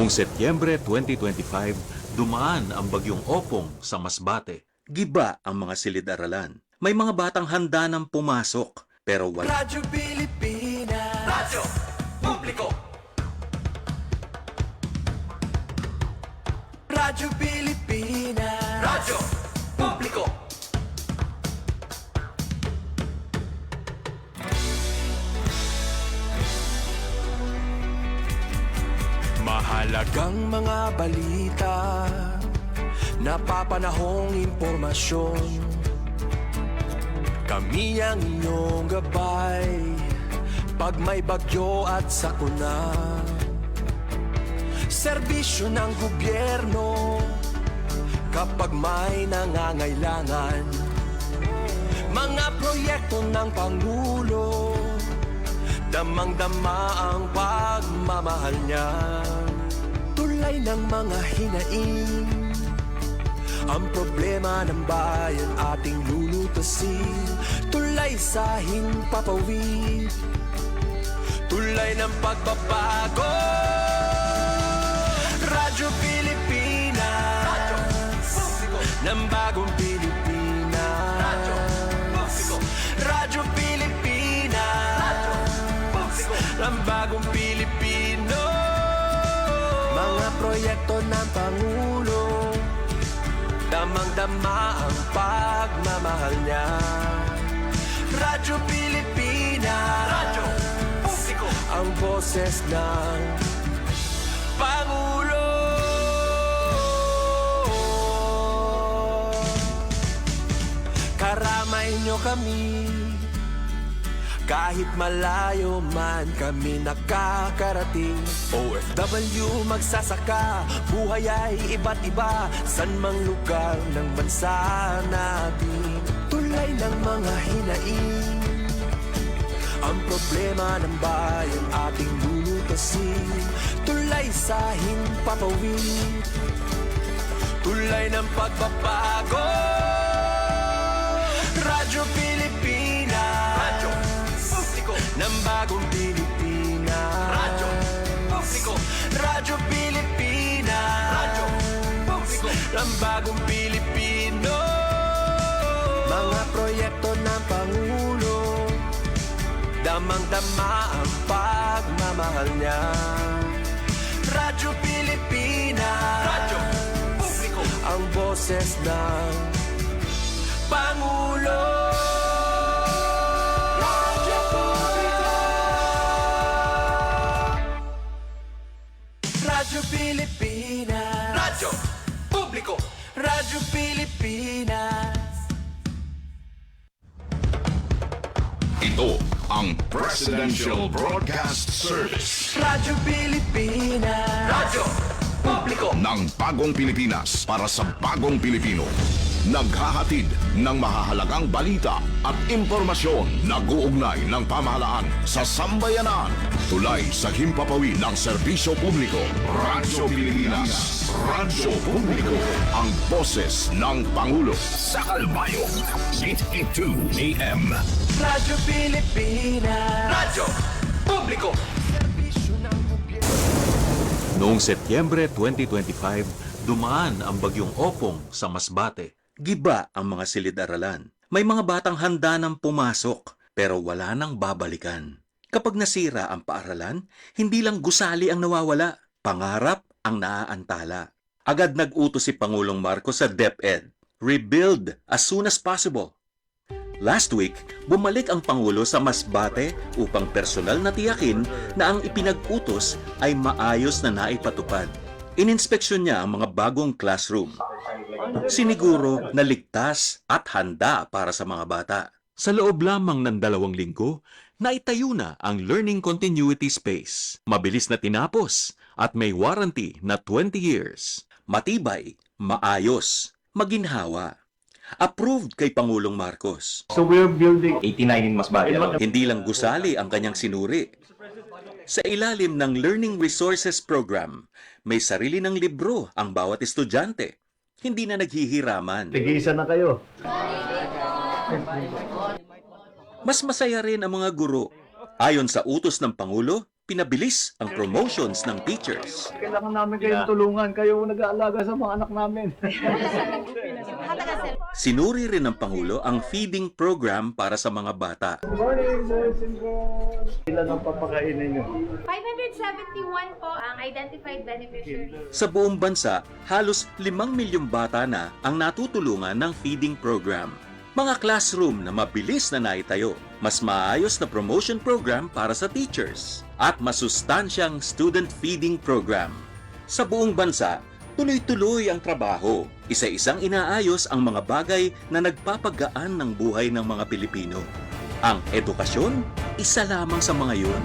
Noong Setyembre 2025, dumaan ang bagyong Opong sa Masbate. Giba ang mga silid-aralan. May mga batang handa nang pumasok, pero wala. Radyo Pilipinas, Radyo Publiko. Radyo Pilipinas, Radyo Publiko. Mahalagang mga balita, napapanahong impormasyon. Kami ang inyong gabay pag may bagyo at sakuna. Serbisyo ng gobyerno kapag may nangangailangan. Mga proyekto ng Pangulo, damang-dama ang pagmamahal niya. Tulay ng mga hinaing, ang problema ng bayan ating lulutasin. Tulay sa himpapawid, tulay ng pagbabago. Radyo Pilipinas, Radyo Publiko ng bagong Pilipinas. Radyo Publiko, Radyo Pilipinas, Radyo Publiko ng bagong Pilipino. Mga proyekto ng Pangulo, damang-dama ang pagmamahal niya. Radyo Pilipinas, Radyo Publiko, ang boses ng Pangulo. Karamay niyo kami, kahit malayo man kami nakakarating. OFW magsasaka, buhay ay iba't iba, san mang lugar ng bansa natin. Tulay ng mga hinaing, ang problema ng bayan ating lulutasin. Tulay sa himpapawid, tulay ng pagbabago. Radyo Pilipinas, Radyo Publiko ng bagong Pilipinas. Radyo Publiko, Radyo Pilipinas, Radyo Publiko ng bagong Pilipino. Mga proyekto ng Pangulo, damang-dama ang pagmamahal niya. Radyo Pilipinas, Radyo Publiko, ang boses ng Pangulo. Radyo Publiko, Radyo Pilipinas, Radyo Publiko, Radyo Pilipinas. Ito ang Presidential Broadcast Service Radyo Pilipinas, Radyo Publiko ng Bagong Pilipinas para sa Bagong Pilipino. Naghahatid ng mahahalagang balita at impormasyon na guugnay ng pamahalaan sa sambayanan. Tulay sa himpapawid ng serbisyo publiko. Radyo Pilipinas, Radyo Publiko, ang boses ng Pangulo. Sa Calvayo, 882 AM. Radyo Pilipinas, Radyo Publiko. Noong Setyembre 2025, dumaan ang bagyong Opong sa Masbate. Giba ang mga silid-aralan. May mga batang handa nang pumasok, pero wala nang babalikan. Kapag nasira ang paaralan, hindi lang gusali ang nawawala, pangarap ang naaantala. Agad nag-utos si Pangulong Marcos sa DepEd, rebuild as soon as possible. Last week, bumalik ang Pangulo sa Masbate upang personal na tiyakin na ang ipinag-utos ay maayos na naipatupad. Ininspeksyon niya ang mga bagong classroom. Siniguro na ligtas at handa para sa mga bata. Sa loob lamang ng 2 linggo, naitayo na ang Learning Continuity Space. Mabilis na tinapos at may warranty na 20 years. Matibay, maayos, maginhawa. Approved kay Pangulong Marcos. So we're building 89 in Masbate. Hindi lang gusali ang kanyang sinuri. Sa ilalim ng Learning Resources Program, may sarili ng libro ang bawat estudyante. Hindi na naghihiraman. Tig-isa na kayo. Mas masaya rin ang mga guro. Ayon sa utos ng Pangulo, Pinabilis ang promotions ng teachers. Kailangan namin kayong tulungan. Kayo nag-aalaga sa mga anak namin. Sinuri rin ng Pangulo ang feeding program para sa mga bata. Morning, boys and girls. Ilan ang papakainin nyo? 571 po ang identified beneficiaries. Sa buong bansa, halos 5 milyong bata na ang natutulungan ng feeding program. Mga classroom na mabilis na naitayo, mas maayos na promotion program para sa teachers, at masustansyang student feeding program. Sa buong bansa, tuloy-tuloy ang trabaho. Isa-isang inaayos ang mga bagay na nagpapagaan ng buhay ng mga Pilipino. Ang edukasyon, isa lamang sa mga yun.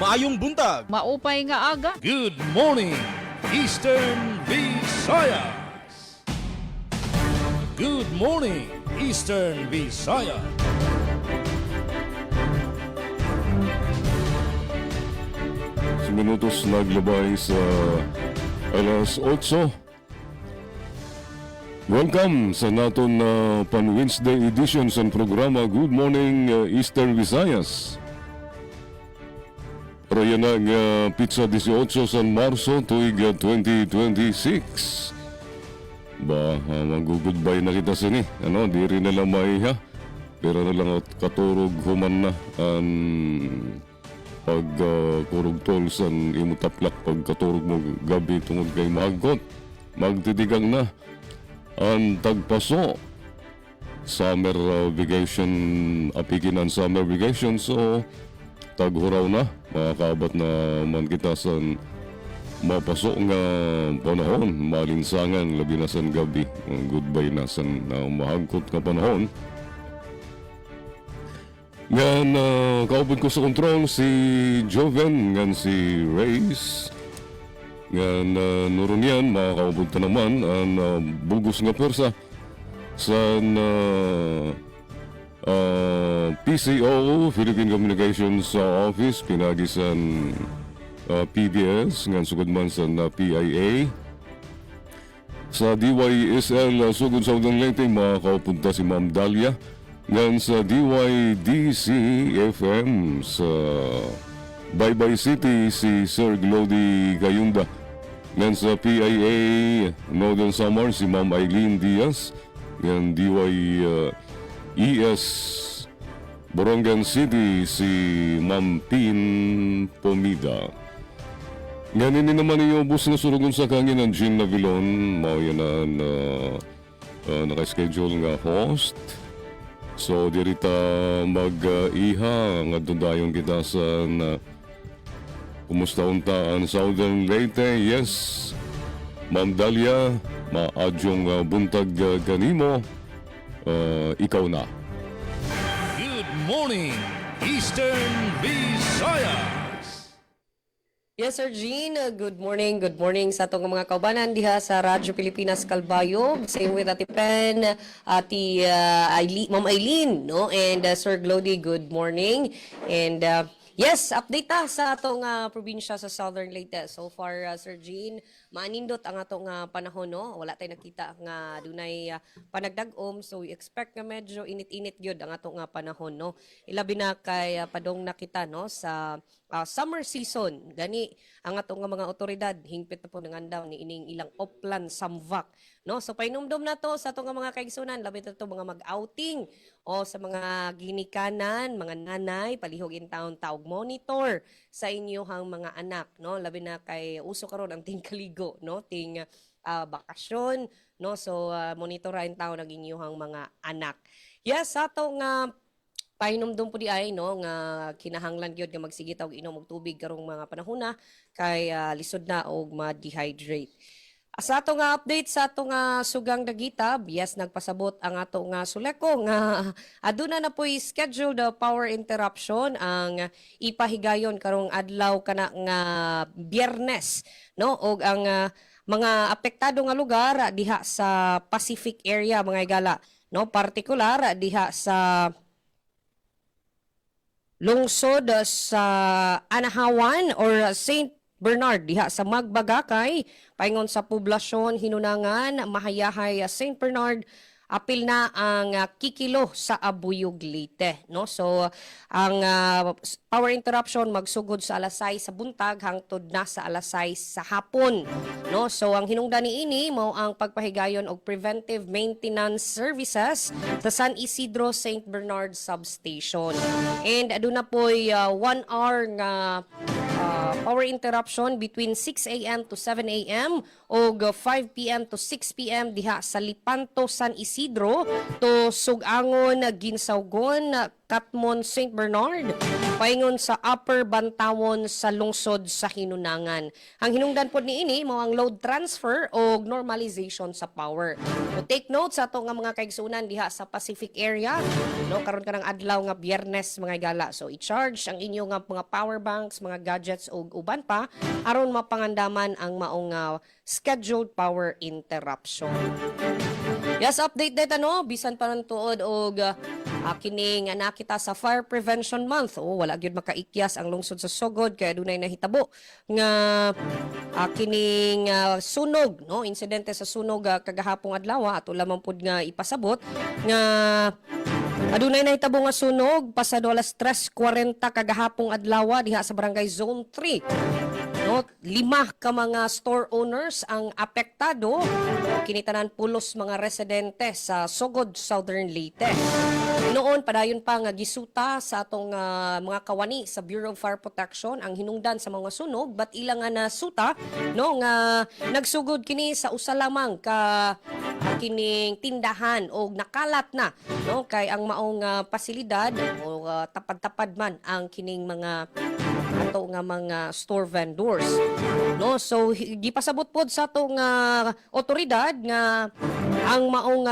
Maayong buntag. Maupay nga aga. Good morning, Eastern Visayas. Good morning, Eastern Visayas. Minutos naglabay sa alas 8. Welcome sa naton pan-Wednesday edition sa programa Good Morning Eastern Visayas. Raya na nga pizza 18 sa Marso tuig 2026. Mag-goodbye na kita sini. Di rin na lang maiha. Pero na lang at katurog human na ang pagkurog tol sa imutaplak pagkaturog mo gabi tungod kay maagkot. Magtitigang na ang tagpaso. Summer vacation, apigin ang summer vacation. So, taghuraw na. Makakabat na man kita sa mapaso nga panahon, malinsangan, labi na sa gabi. Goodbye na sa mahagkot nga panahon. Ngan kaupod ko sa control si Joven, ngan si Reyes. Ngan nuron yan, makakaupod ta naman ang bugos nga persa sa PCO, Philippine Communications Office, pinagisan PBS, ngan sugod man sa PIA. Sa DYSL, sugod sa udang lente, makakaupunta si Ma'am Dalia. Ngan sa DYDC-FM sa Baybay City, si Sir Glody Gayunda. Ngan sa PIA, Northern Samar, si Ma'am Eileen Diaz. Ngan DYES, Borongan City, si Ma'am Pin Pomida. Ngayon naman yung bus na surugon sa kanya ng Jean Navilon, mao yan na naka-schedule nga host. So, dirita mag-iha, nga doon kita sa kumusta untaan Southern Leyte. Yes, Ma'am Dalia, maadyong buntag ganimo, ikaw na. Good morning, Eastern Visayas. Yes, Sir Jean. Good morning. Good morning sa atong mga kaubanan diha sa Radyo Pilipinas Calbayog. Same with Ati Pen, Ma'am Eileen, no? And Sir Glody, good morning. And yes, update ta sa atong probinsya sa Southern Leyte. So far, Sir Jean, maanindot ang atong panahon, no? Wala tayong nakita nga dunay panagdagom. So we expect nga medyo init-init gyud ang atong panahon, no? Ilabi na kay padong nakita, no, sa summer season. Gani ang atong mga otoridad hingpit na po nangandaw ni ining ilang Oplan Samvak, no? So painumdom na to sa atong mga kaigsunan, labi na to mga mag-outing o sa mga ginikanan, mga nanay, palihog in town taog monitor sa inyohang mga anak, no? Labi na kay uso karon ang ting kaligo, no? Ting bakasyon, no? So monitorahin taon ang inyohang mga anak. Yes, sa atong pahinumdum po di ay, no, nga kinahanglan gyud nga magsigit og inom og tubig karong mga panahon na kay lisod na og ma-dehydrate. Sa ato nga update sa ato nga sugang dagita, yes, nagpasabot ang ato nga suleko nga aduna na po'y scheduled power interruption ang ipahigayon karong adlaw kana nga Biyernes, no, og ang mga apektado nga lugar diha sa Pacific area mga igala, no, partikular diha sa lungsod sa Anahawan or St. Bernard diha sa Magbagakay paingon sa poblasyon hinunangan mahayahay St. Bernard apil na ang kikilo sa Abuyog Leyte, no? So ang power interruption magsugod sa alas 6 sa buntag hangtod na sa alas 6 sa hapon, no? So ang hinungdan niini mao ang pagpahigayon og preventive maintenance services sa San Isidro St. Bernard Substation. And aduna po'y 1 hour nga power interruption between 6 a.m. to 7 a.m. o 5 p.m. to 6 p.m. diha sa Lipanto, San Isidro to Sugangon, Ginsaugon, Katmon, St. Bernard, paingon sa Upper Bantawon sa lungsod sa Hinunangan. Ang hinungdan po niini mao ang load transfer o normalization sa power. So take note sa ato nga mga kaigsunan diha sa Pacific area, no, karon karang adlaw nga Biyernes mga gala. So i-charge ang inyo nga mga power banks, mga gadgets o uban pa aron mapangandaman ang maong scheduled power interruption. Yes, update data no, bisan pa ng tuod og kining nakita sa Fire Prevention Month. Wala gyud makaikyas ang lungsod sa Sogod kaya dunay nahitabo nga kining sunog, no, insidente sa sunog kagahapong adlaw ato lamang pud nga ipasabot nga adunay nahitabo nga sunog pasado alas 3:40 kagahapong adlaw diha sa Barangay Zone 3. No, 5 ka mga store owners ang apektado. Kinitanan pulos mga residente sa Sogod, Southern Leyte. Noon, padayon pa nga gisuta sa atong mga kawani sa Bureau of Fire Protection ang hinungdan sa mga sunog, but ilang nga nasuta, no, nga nagsugod kini sa usa lamang ka kining tindahan o nakalat na, no, kay ang maong pasilidad o tapad-tapad man ang kining mga ato nga mga store vendors, no. So gipasabot pod sa ato nga otoridad nga ang maong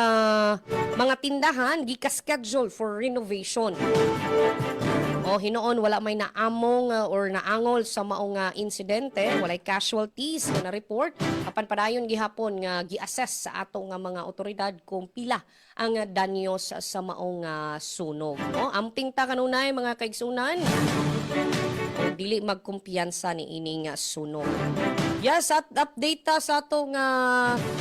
mga tindahan gika-schedule for renovation. O hinoon wala may naamong or naangol sa maong insidente, walay casualties na report. Apan padayon gihapon nga gi-assess sa ato nga mga otoridad kung pila ang danyos sa maong sunog, no. Amping ta kanunay mga kaigsunan, dili magkumpiyansa ni ining sunog. Yes, at update ta sa atong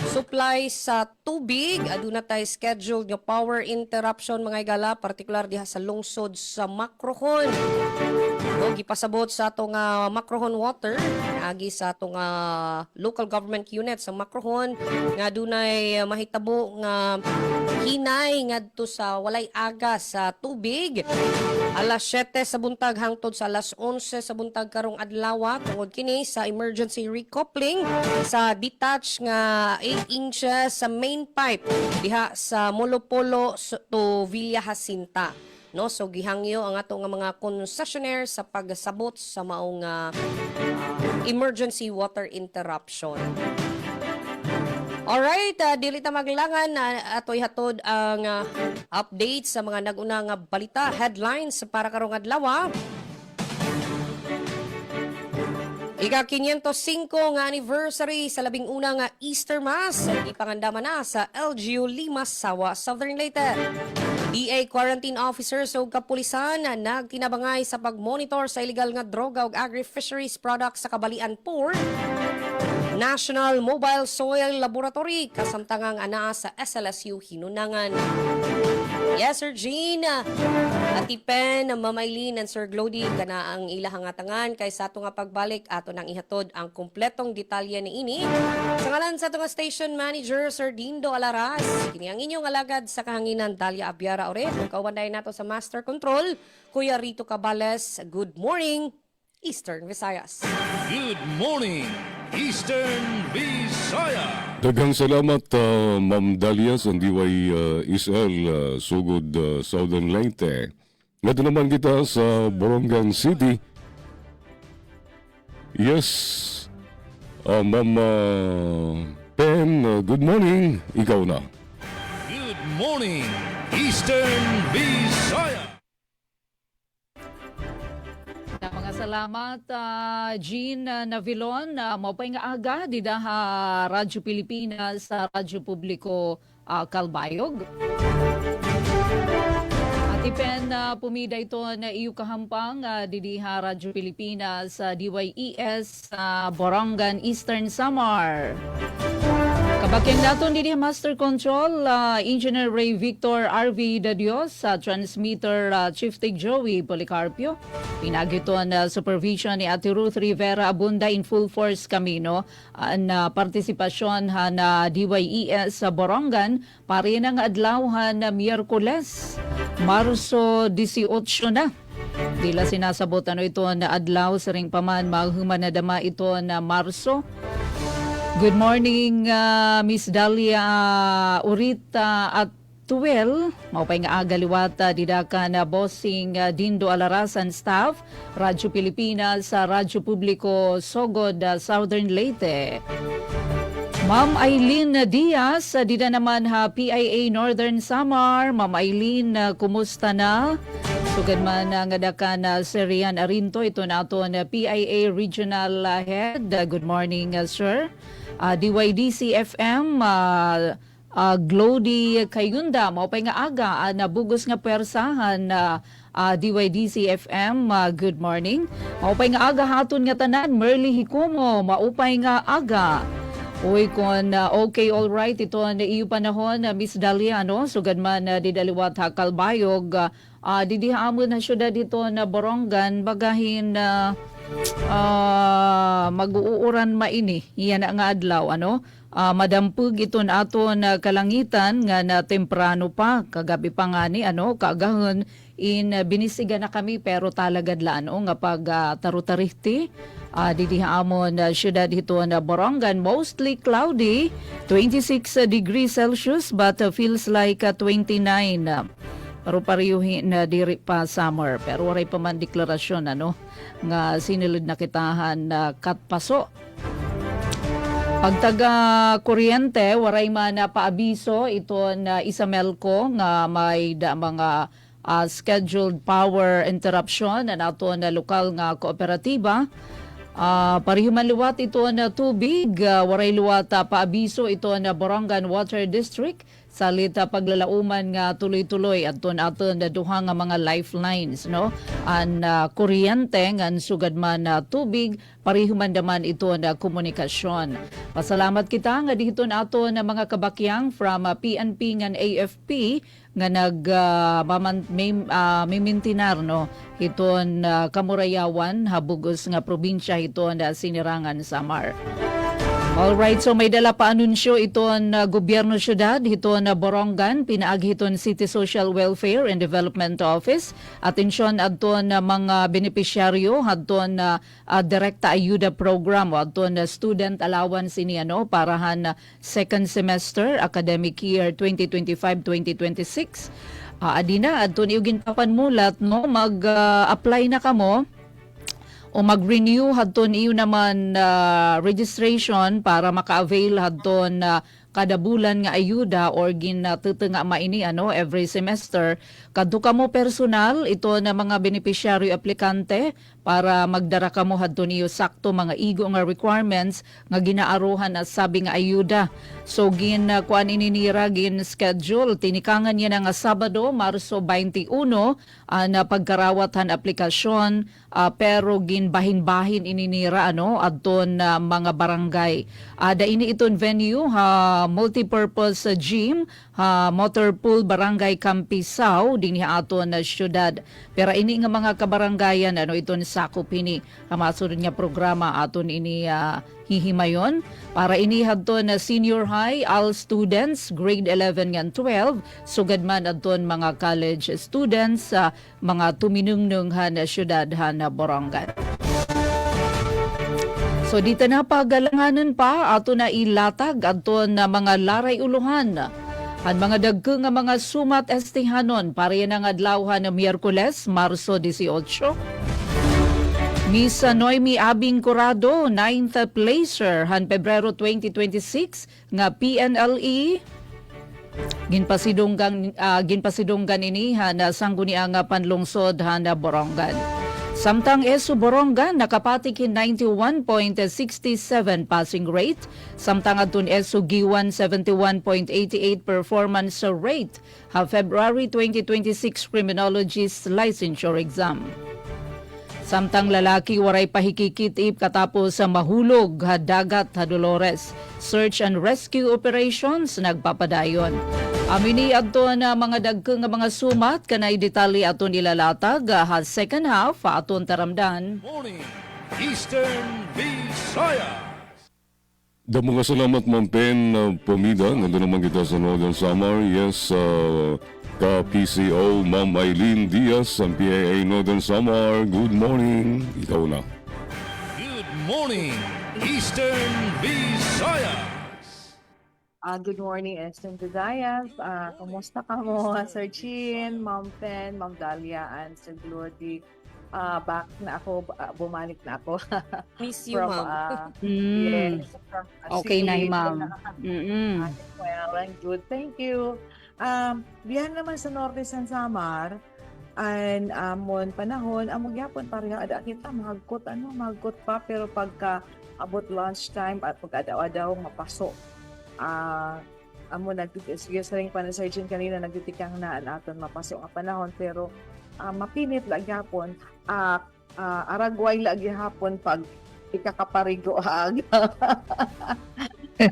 supply sa tubig. Aduna tay scheduled nga power interruption mga igala, partikular diha sa lungsod sa Macrohon. No, gipasabot sa atong Macrohon Water, agi sa atong local government unit sa Macrohon nga dunay mahitabo nga hinay ngadto sa walay aga sa tubig. Alas 7 sa buntag hangtod sa alas 11 sa buntag karong adlaw tungod kini sa emergency recoupling sa detached nga 8 inches sa main pipe diha sa Molopolo to Villa Jacinta. No, so gihangyo ang ato nga mga concessionaire sa pagsabot sa maong emergency water interruption. Alright, dili ta maglangan atoy hatod ang update sa mga nag-una nga balita, headlines para karong adlaw. Ika-505 nga anniversary sa 11 nga Easter Mass ipangandaman na sa LGU Limas, Sawa, Southern Leyte. DA quarantine officers o kapulisan na nagtinabangay sa pagmonitor sa illegal nga droga ug agri-fisheries products sa Kabalian Port. National Mobile Soil Laboratory kasamtangang anaa sa SLSU Hinunangan. Yes, Sir Jean. Atipen, Mamaylin, and Sir Glody kana ang ilahang atangan kay sa ato nga pagbalik ato nang ihatod ang kumpletong detalye ni ini. Sa ngalan sa ato nga station manager Sir Dindo Alaras, kini ang inyong alagad sa kahanginan Dalia Abiara Ore. Kaubanday nato sa Master Control, Kuya Rito Cabales. Good morning, Eastern Visayas. Good morning, Eastern Visayas. Daghang salamat, Ma'am Dalia sa DY Isel, Sugod, Southern Leyte. Ngayon naman kita sa Borongan City. Yes, Ma'am Pen, good morning. Ikaw na. Good morning, Eastern Visayas. Mga salamat, Jean Navilon. Maupay nga aga, dida Radyo Pilipinas sa Radyo Publiko Kalbayog. Atipen pumida ito na iyo kahampang didiha Radyo Pilipinas sa DYES sa Borongan, Eastern Samar. Bakeng naton din Master Control, Engineer Ray Victor RV de Dios, Transmitter Chief Tig Joey Policarpio. Pinagiton supervision ni Ate Ruth Rivera Abunda in full force kamino ang partisipasyon na DYES sa Borongan pari ng adlawhan na Miyerkules, Marso 18 na. Dila sinasabot ito na adlaw sa ring paman maghuman na dama ito na Marso. Good morning, Miss Dalia Urita at Tuwel. Maupay nga agaliwata didaka na bossing Dindo Alarasan staff, Radyo Pilipinas sa Radyo Publiko Sogod, Southern Leyte. Ma'am Eileen Diaz, dida naman PIA Northern Samar. Ma'am Eileen, kumusta na? Sugad man nga daka na Serian Arinto, ito na ito na PIA Regional Head. Good morning, sir. DYDC FM, Glody Kayunda, maupay nga aga, nabugos nga persahan DYDC FM, good morning. Maupay nga aga haton nga tanan, Merly Hikumo, maupay nga aga. Uy, kung okay, all right, ito na iyo panahon, Miss Dalia, no? Sugad man didaliwat Kalbayog, didihaamon na syudad dito na Borongan, bagahin mag-uuran maini, iyan nga adlaw, ano? Madampug iton aton kalangitan nga na temprano pa, kagabi pa nga ni, ano, kaagahon, binisiga na kami, pero talagad la, ano, nga pag tarutarihti, didihaamon syudad dito na Borongan, mostly cloudy, 26 degrees Celsius, but feels like 29. Paru-pariyuhin na diri pa summer, pero waray pa man deklarasyon, ano, nga sinilid na kitahan na katpaso. Pagtaga kuryente, waray man na paabiso ito na Isamelco nga may mga scheduled power interruption na nato na lokal nga kooperatiba. Parihuman luwat ito na tubig, waray luwat paabiso ito na Borongan Water District. Salita paglalauman nga tuloy-tuloy at aton na duha nga mga lifelines, no? An kuryente ngan sugad man tubig, parihuman daman ito na komunikasyon. Pasalamat kita nga dito nato na mga kabakyang from PNP ngan AFP nga mimintinar, no? Iton Kamurayawan habugos nga probinsya ito na Sinirangan, Samar. Alright, so may dala pa anunsyo iton gobyerno syudad, iton Borongan, pinaagiton City Social Welfare and Development Office. Atensyon adton mga benepisyaryo, adton direkta ayuda program, adton student allowance ini, ano, parahan second semester academic year 2025-2026. Adina, adton iugin papanmulat, no, mag-apply na kamo o mag-renew hadton iyo naman registration para maka-avail hadton kada bulan nga ayuda or ginatuto nga maini, ano, every semester. Kadto kamo personal ito na mga beneficiary aplikante para magdara kamo hadton iyo sakto mga igo nga requirements nga ginaaruhan as sabi nga ayuda. So kuan ininira gin schedule tinikangan niya nga Sabado, Marso 21 na pagkarawatan aplikasyon, pero bahin-bahin ininira, ano, adton mga barangay. Da ini iton venue multipurpose gym, motor pool barangay Campisao dinhi aton na syudad. Pero ini nga mga kabarangayan, ano, iton sakop ini masunod nga programa aton ini hihimayon para ini hadton na senior high all students grade 11 and 12, sugad man adton mga college students mga tuminungnung na syudad na Borongan. So dito na pagalanganan pa ato na ilatag adton na mga laray uluhan. Ang mga dagko nga mga sumat estihanon para yan ang adlawhan na Miyerkules, Marso 18. Miss Noemi Abing Corrado, 9th placer han Pebrero 2026 nga PNLE. Ginpasidunggan ini na sangguniang nga panlungsod na Borongan. Samtang ESU Borongan nakapatikin 91.67 passing rate, samtang atun ESU Giwan 71.88 performance rate ha February 2026 criminologist licensure exam. Samtang lalaki waray pahikikitip katapos sa mahulog dagat Dolores. Search and rescue operations nagpapadayon. Amini adto na mga dagkeng nga mga sumat kanay detalye aton ilalatag second half aton taramdan. Morning, Eastern Visayas. Damo nga salamat, Ma'am Pen Pomida. Nandun naman kita sa Northern Samar. Yes, ka-PCO, Ma'am Eileen Diaz, ang PIA Northern Samar. Good morning. Ikaw na. Good morning, Eastern Visayas. Good morning, Eastern Visayas. Kumusta ka mo, Sir Chin, Ma'am Pen, Ma'am Dalia, and Sir Glody? Back na ako, bumalik na ako. Miss you, ma'am. Yes, from Okay na, Cebu. ma'am. Well, and good. Thank you. Diyan naman sa Norte San Samar, and amon panahon, among yapon pareha ada kita mahagkot pa, pero pagka abot lunchtime at pag adaw mapasok. Amon nagtitis ring pa na surgeon kanina nagtitikang na aton mapasok ang panahon, pero mapinit lagi hapon, aragway lagi hapon pag ikakaparigo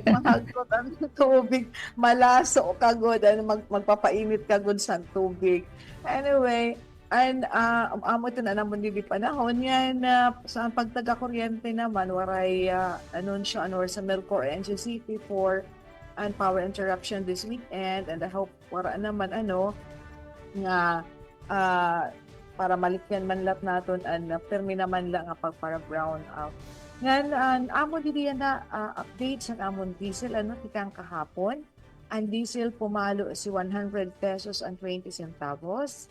mahagkot ang tubig, malaso kagod, magpapainit kagod sa tubig. Anyway, and amo ito na naman di panahon yan, sa pagtaga kuryente naman, waray anunsyo sa Melcor NGCP for and power interruption this weekend, and I hope wara naman nga para malikyan man lat naton and permi naman lang ang para brown out. Ngan amo dili na update sa amon diesel tikang kahapon. Ang diesel pumalo si 100 pesos and 20 centavos.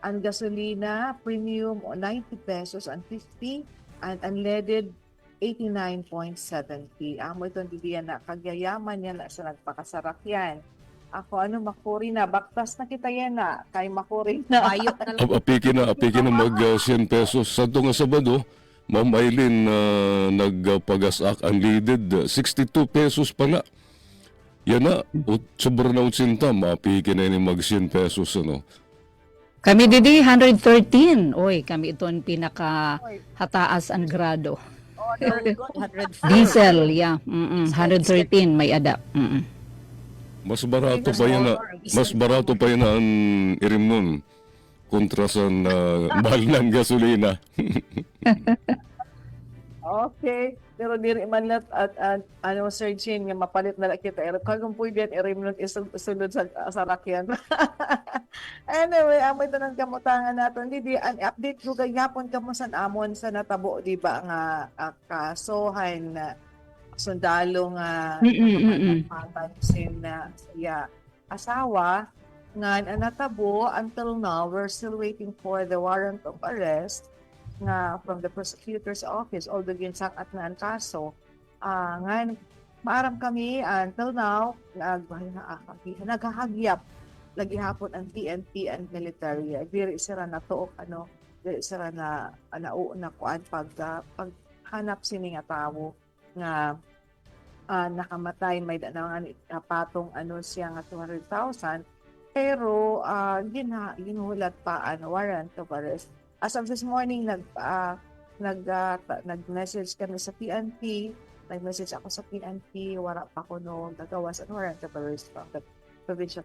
Ang gasolina premium 90 pesos and 50, and unleaded 89.70. Amo itong dili na kagyayaman yan sa nagpakasarak yan. Ako makuri na, baktas na kita yan na, kay makuri na. Bayot na lang. Apiki na mag 100 pesos. Sa ito nga Sabado, Ma'am Eileen nagpagasak unleaded 62 pesos pala. Yan na, sobra na utsinta, mapiki na yun mag 100 pesos. Kami didi 113. Oy, kami iton pinaka hataas ang grado. 100. Diesel, yeah. 113 may ada. Mas barato pa yan ang irim nun kontra sa mahal ng gasolina. Okay, pero diri man lat at Sir Chin, nga mapalit na lang kita. Kung pwede yan, irim nun isunod sa rakyan. Anyway, amo ito ng kamutangan natin. Didi, an update ko gayapon kamo sa amon sa natabo, di ba, nga kasohan na sundalo nga papansin na siya asawa nga natabo. Until now, we're still waiting for the warrant of arrest nga from the prosecutor's office, although ginsak at nga ang kaso. Nga maaram kami until now naghahagyap lagi hapon ang PNP and military. Diri sira na tuok diri sira na kuan paghanap sini nga tawo nga nakamatay, may danangan patong siya nga 200,000, pero ginulat pa warrant of arrest. As of this morning, nag-message kami sa PNP, nag-message ako sa PNP, wala pa ko nagawas warrant of arrest from the provincial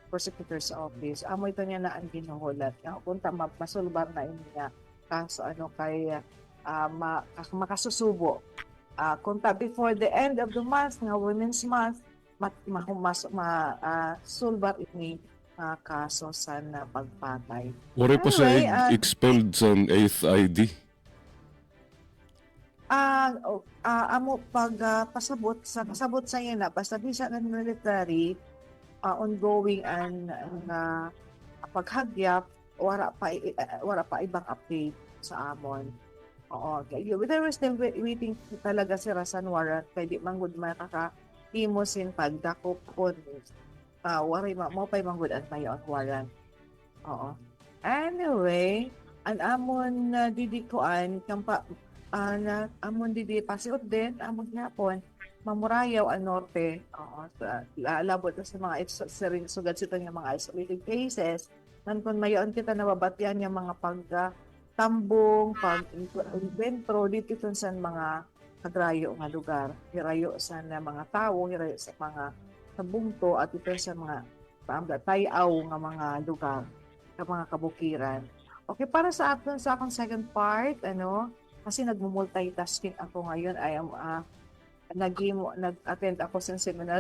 prosecutor's office. Amo ito niya na ang ginulat. Punta masulbar na niya kaso kay makasusubo. Kunta before the end of the month, nga Women's Month, sulbar ini kaso sa pagpatay. Wari pa siya expelled sa 8th ID? Amo pasabot sa iya na, basta bisa ng military, ongoing ang paghagyap, wala pa ibang update sa amon. Oo, they were still waiting talaga si Rasan warrant, pwede manggod makaka-imosin pagdakop po. Waray mo pa'y manggod at may warrant. Oo. Anyway, ang amon didikuan, amon didi pasiot din, amon yapon, mamurayaw ang norte. Oo, labot na sa mga sugad sito ng mga isolated cases, nan kung mayon kita nababatian yung mga tambong, pag-inventro dito sa mga kagrayo nga lugar. Hirayo sa na mga tao, hirayo sa mga sabungto at ito sa mga tayaw nga mga lugar, sa mga kabukiran. Okay, para sa akong second part, kasi nagmo-multitasking ako ngayon. I am nag-attend ako sa seminar.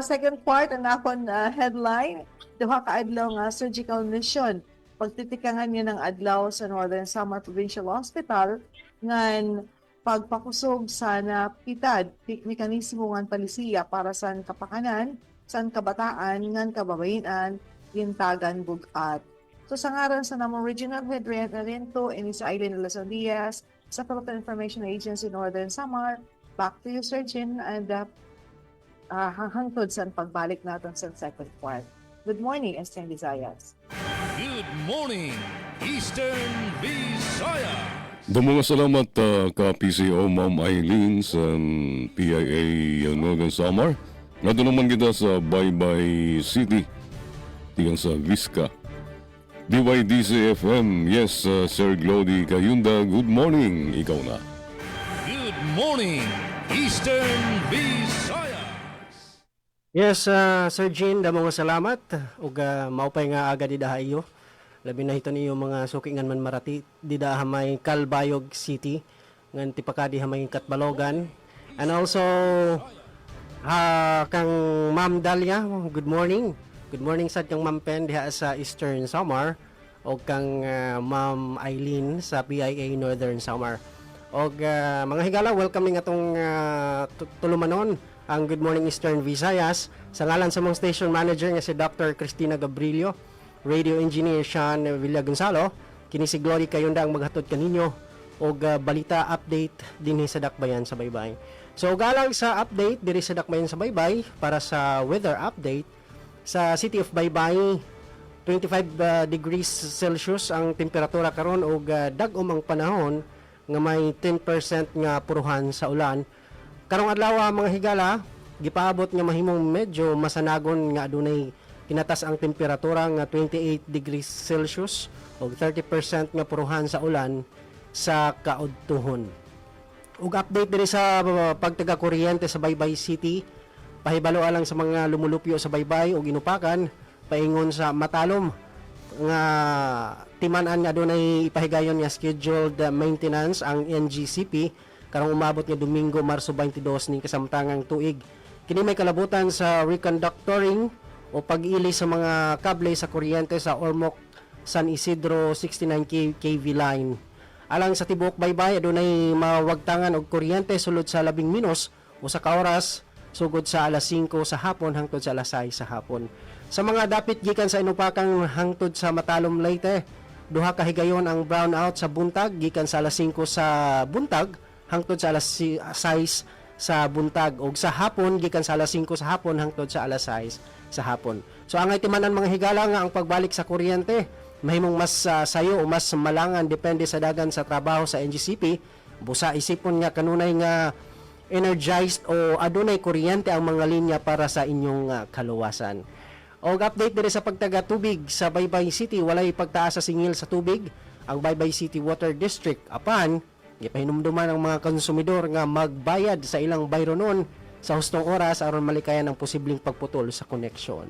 Second part, ang akong headline, duha ka adlaw nga surgical mission. Pagtitikangan niya ng adlaw sa Northern Samar Provincial Hospital ngan pagpakusog sa napitad mekanismo ngan palisiya para sa kapakanan, sa kabataan, ngan kababayan, lintagan bugat. So sa ngaran sa namong Regional Head Rento in sa Island de Las Diaz, sa Philippine Information Agency Northern Samar, back to you, Surgeon, and hangtod sa pagbalik natin sa second part. Good morning, Eastern Visayas. Good morning, Eastern Visayas. Mga salamat ka PCO Ma'am Eileen sa PIA Northern Samar. Nado naman kita sa Baybay City, tigang sa Vizca. DYDC-FM, yes, Sir Glody Kayunda, good morning, ikaw na. Good morning, Eastern Visayas. Yes, Sir Jean, damong salamat. Ug maupay nga aga didahayo. Labi na ito niyo mga sukingan man marati dida hamay Calbayog City ngan tipakadi hamay Katbalogan. And also kang Ma'am Dalia, good morning. Good morning sa kang Ma'am Pen diha sa Eastern Samar o kang Ma'am Eileen sa PIA Northern Samar. Og mga higala, welcome ning atong tulumanon ang Good Morning Eastern Visayas sa ngalan sa mong station manager nga si Dr. Cristina Gabrilio, radio engineer Sean Villagonzalo, kini si Glory Kayunda ang maghatod kaninyo og balita update dinhi sa Dakbayan sa Baybay. So galang sa update diri sa Dakbayan sa Baybay para sa weather update sa City of Baybay, 25 degrees Celsius ang temperatura karon og dag-om ang panahon nga may 10% nga puruhan sa ulan. Karong adlaw mga higala, gipaabot nga mahimong medyo masanagon nga adunay kinatas ang temperatura nga 28 degrees Celsius og 30% nga puruhan sa ulan sa kaudtuhon. Ug update diri sa pagtaga kuryente sa Baybay City, pahibalo lang sa mga lumulupyo sa Baybay ug inupakan paingon sa Matalom nga timan-an nga adunay ipahigayon nga scheduled maintenance ang NGCP karong umabot nga Domingo, Marso 22 ning kasamtangang tuig. Kini may kalabutan sa reconductoring o pag-ili sa mga kable sa kuryente sa Ormoc San Isidro 69 kV line. Alang sa tibuok Baybay adunay mawagtangan og kuryente sulod sa 10 minutos o sa oras sugod sa alas 5 sa hapon hangtod sa alas 6 sa hapon. Sa mga dapit gikan sa inupakang hangtod sa Matalom Leyte, duha ka higayon ang brownout sa buntag gikan sa alas 5 sa buntag hangtod sa alas 6 sa buntag ug sa hapon gikan sa alas 5 sa hapon hangtod sa alas 6 sa hapon. So angay timanan mga higala nga ang pagbalik sa kuryente mahimong mas sayo o mas malangan depende sa dagan sa trabaho sa NGCP. Busa isipon nga kanunay nga energized o adunay kuryente ang mga linya para sa inyong kaluwasan. Og update diri sa pagtaga tubig sa Baybay City, walay pagtaas sa singil sa tubig ang Baybay City Water District. Apan gipahinumduman ang mga konsumidor nga magbayad sa ilang bayronon sa hustong oras aron malikayan ang posibleng pagputol sa koneksyon.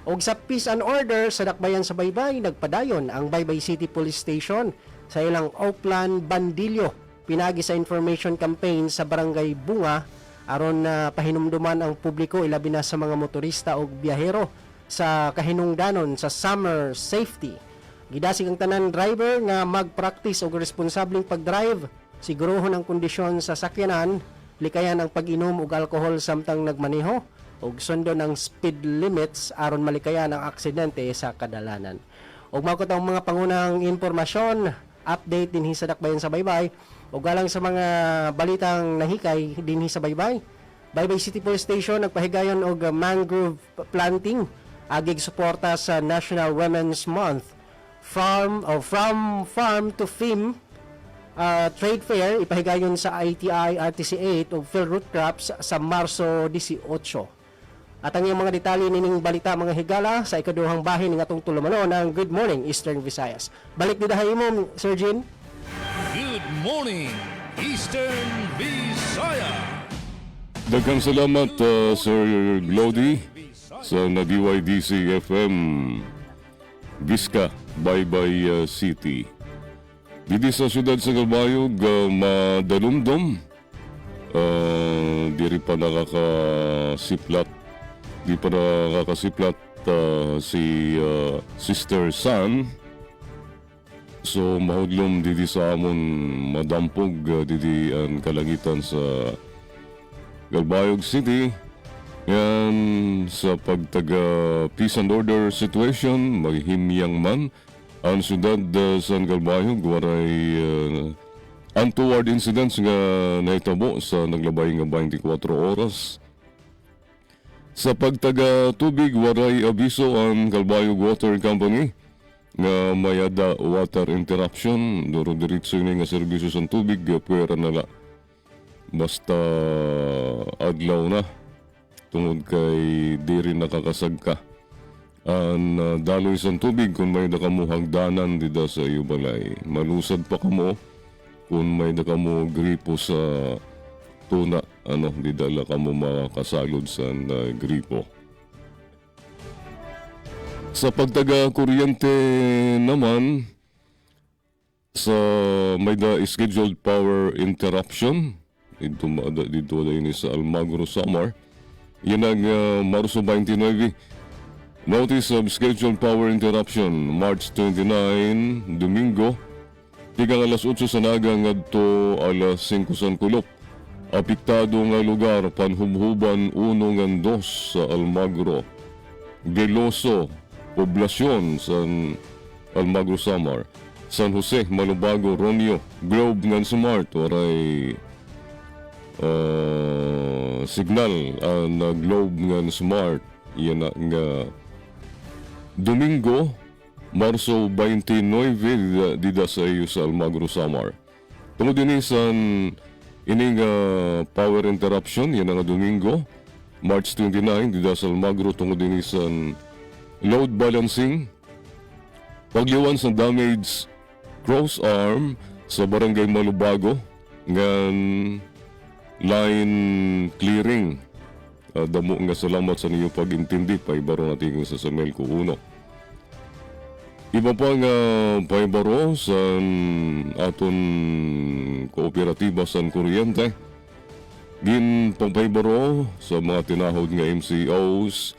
Og sa peace and order sa Dakbayan sa Baybay, nagpadayon ang Baybay City Police Station sa ilang Oplan Bandilyo pinagi sa information campaign sa Barangay Bunga aron na pahinumduman ang publiko ilabi na sa mga motorista o biyahero sa kahinungdanon sa summer safety. Gidasig ang tanan driver nga mag-practice og responsableng pag-drive, siguruhon ang kondisyon sa sakyanan, likayan ang pag-inom og alcohol samtang nagmaneho ug sundon ang speed limits aron malikayan ang aksidente sa kadalanan. Og mao ko mga pangunang impormasyon, update dinhi sa Dakbayan sa Baybay. O galang sa mga balitang nahikay dinhi sa Baybay, Baybay City Police Station nagpahigayon og mangrove planting agig suporta sa National Women's Month. From farm to film trade fair ipahigayon sa ITI RTC 8 og field root crops sa Marso 18. At ang iyang mga detalye nining balita mga higala sa ikaduhang bahin ng atong tulumano ng Good Morning Eastern Visayas. Balik din dahay mo, Sir Jean. Good morning, Eastern Visaya. Daghang salamat, Sir Glody, sa na-DYDC FM Vizca, Baybay City. Dito sa siyudad sa Calbayog, madalumdom. Diri pa nakakasiplat. Di pa nakakasiplat si Sister San. So mahudlom didi sa amon madampog didi ang kalangitan sa Calbayog City. Yan sa pagtaga peace and order situation, maghimyang man ang siyudad sa Calbayog, waray untoward incidents nga naitabo sa naglabay nga 24 oras. Sa pagtaga tubig, waray abiso ang Calbayog Water Company nga mayada water interruption. Duro diritso nga serbisyo sa tubig, pwera nala. Basta adlaw na. Tungod kay diri nakakasagka. Ang daloy sa tubig kung may nakamo hagdanan dida sa iyo balay. Malusad pa kamo kung may nakamo gripo sa tuna, di dala ka mo makasalod sa gripo. Sa pagtaga kuryente naman, sa may da scheduled power interruption, dito din sa Almagro Samar, yan ang Marso 29, notice of scheduled power interruption, March 29, Domingo, tigang alas 8 sa naga ngadto alas 5 sa kulop. Apektado nga lugar, Panhubhuban 1 ngan 2 sa Almagro. Geloso, poblasyon sa Almagro Samar. San Jose, Malubago, Ronio, Globe ngan Smart, waray signal na Globe ngan Smart. Yan nga Domingo, Marso 29, dida sa iyo sa Almagro Samar. Tungod din sa ining power interruption, yan ang Domingo, March 29, dida sa Almagro, tungod din sa load balancing, pagliwan sa damage cross arm sa Barangay Malubago, ngan line clearing. Damo nga salamat sa ninyo pag-intindi, paibaro natin sa Samelco 1. Iba pa nga paibaro sa aton kooperatiba sa kuryente. Gin papaibaro sa mga tinahod nga MCOs.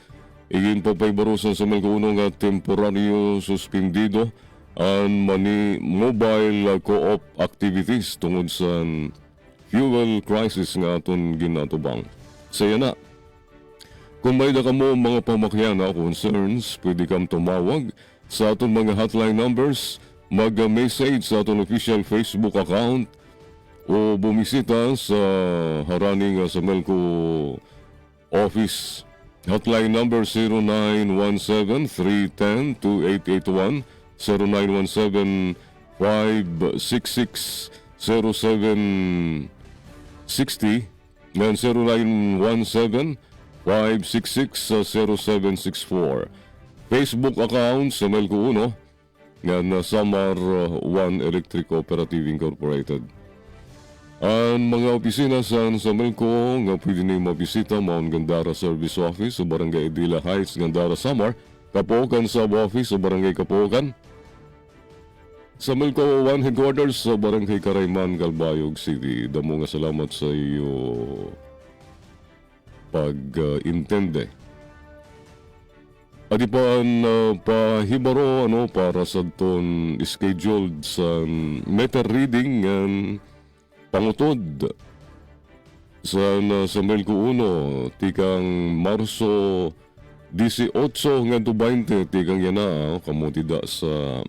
Igin papaibaro sa Samelco 1 nga temporaryo suspendido ang mobile co-op activities tungod sa fuel crisis nga aton ginatubang. Saya na. Kung may da kamo mga pamakyan na concerns, pwede kam tumawag sa aton mga hotline numbers, mag-message sa aton official Facebook account o bumisita sa haraning sa Melco office. Hotline number 0917-310-2881, 0917-566-0760, and 0917-566-0764. Facebook account sa Melco 1 nga na Samar 1 Electric Cooperative Incorporated. Ang mga opisina sa Melco nga pwede na mabisita Mount Gandara Service Office sa Barangay Edila Heights, Gandara, Samar, Kapokan Sub Office sa Barangay Kapokan, sa Melco 1 Headquarters sa Barangay Karayman, Calbayog City. Damo nga salamat sa iyo pag-intende. Adipan pahibaro para sa ton scheduled sa meter reading ng pangutod sa Melco 1 tikang Marso 18 nga 20 tikang yan na kamutida sa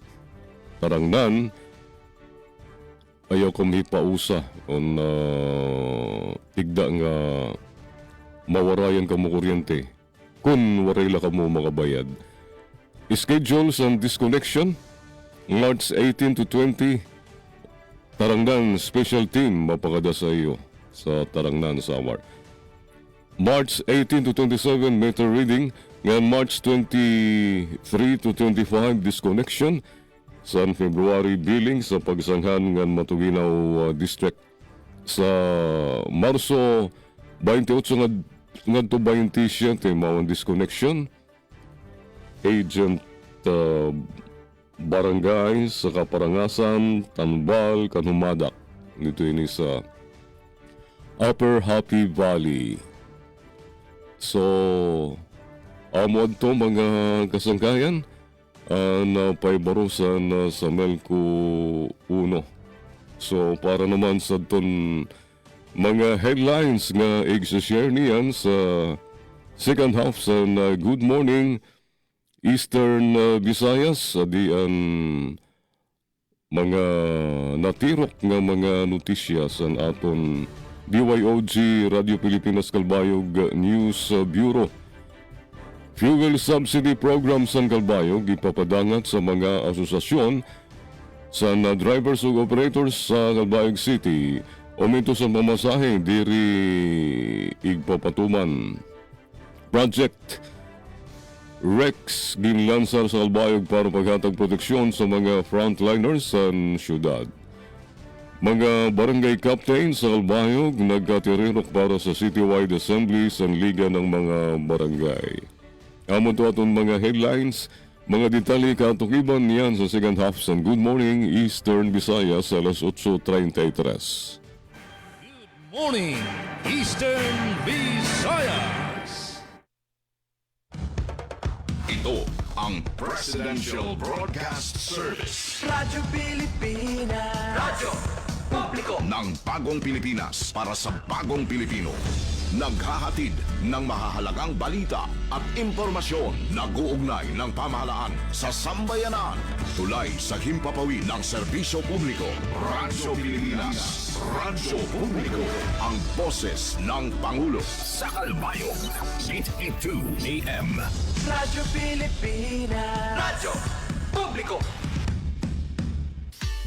Tarangnan. Ayaw kami pausa on tigda nga mawarayan kamo kuryente kung warayla kamo makabayad. Schedules and disconnection March 18 to 20 Tarangnan Special Team mapakada sa iyo sa Tarangnan, Samar. March 18 to 27 meter reading, ngayon March 23 to 25 disconnection, sa February billing sa pagsanghan ng Matuginaw District. Sa Marso 28 ngadto 27 mao ang disconnection. Agent barangay sa Kaparangasan, Tanbal, Kanumadak. Dito ini sa Upper Happy Valley. So, amo to mga kasangkayan na paibarusan sa Melco 1. So, para naman sa ton mga headlines nga i-share niyan sa second half sa Good Morning Eastern Visayas, di ang mga natirok nga mga notisya sa aton BYOG Radio Pilipinas Kalbayog News Bureau. Fuel subsidy program sa Kalbayog ipapadangat sa mga asosasyon sa drivers ug operators sa Kalbayog City. Aumento sa pamasahe diri igpapatuman. Project Rex ginlansar sa Kalbayog para paghatag proteksyon sa mga frontliners sa syudad. Mga barangay captain sa Kalbayog nagkatirirok para sa citywide assembly sa Liga ng mga Barangay. Amon to aton mga headlines, mga detalye katukiban niyan sa second half sa Good Morning Eastern Visayas sa alas 8:33. Good morning, Eastern Visayas. Ito ang Presidential Broadcast Service. Radyo Pilipinas. Radyo Publiko. Ng bagong Pilipinas para sa bagong Pilipino. Naghahatid ng mahahalagang balita at impormasyon na guugnay ng pamahalaan sa sambayanan. Tulay sa himpapawid ng serbisyo publiko. Radyo Pilipinas. Radyo Publiko. Ang boses ng Pangulo. Sa Kalbayog. 882 AM. Radyo Pilipinas. Radyo Publiko.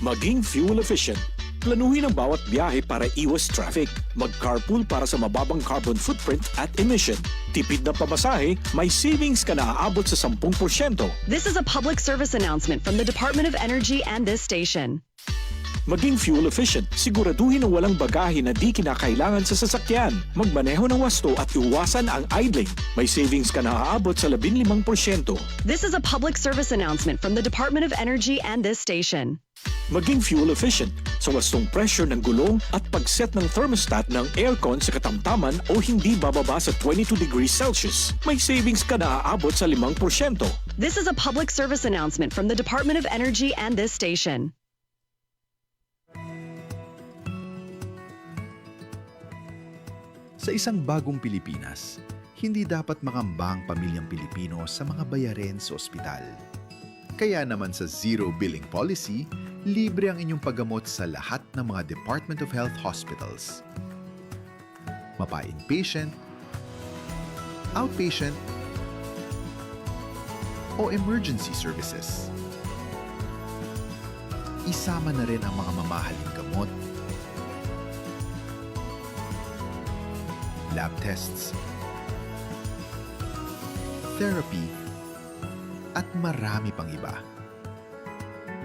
Maging fuel efficient. Planuhin ang bawat biyahe para iwas traffic. Mag-carpool para sa mababang carbon footprint at emission. Tipid na pamasahe, may savings ka na aabot sa 10%. This is a public service announcement from the Department of Energy and this station. Maging fuel efficient, siguraduhin na walang bagahe na di kinakailangan sa sasakyan. Magmaneho ng wasto at iwasan ang idling. May savings ka na aabot sa 15%. This is a public service announcement from the Department of Energy and this station. Maging fuel efficient sa wastong pressure ng gulong at pag-set ng thermostat ng aircon sa katamtaman o hindi bababa sa 22 degrees Celsius. May savings ka na aabot sa 5%. This is a public service announcement from the Department of Energy and this station. Sa isang bagong Pilipinas, hindi dapat makambang pamilyang Pilipino sa mga bayarin sa ospital. Kaya naman sa Zero Billing Policy, libre ang inyong paggamot sa lahat ng mga Department of Health hospitals. Mapa-inpatient, outpatient, o emergency services. Isama na rin ang mga mamahaling gamot, lab tests, therapy, at marami pang iba.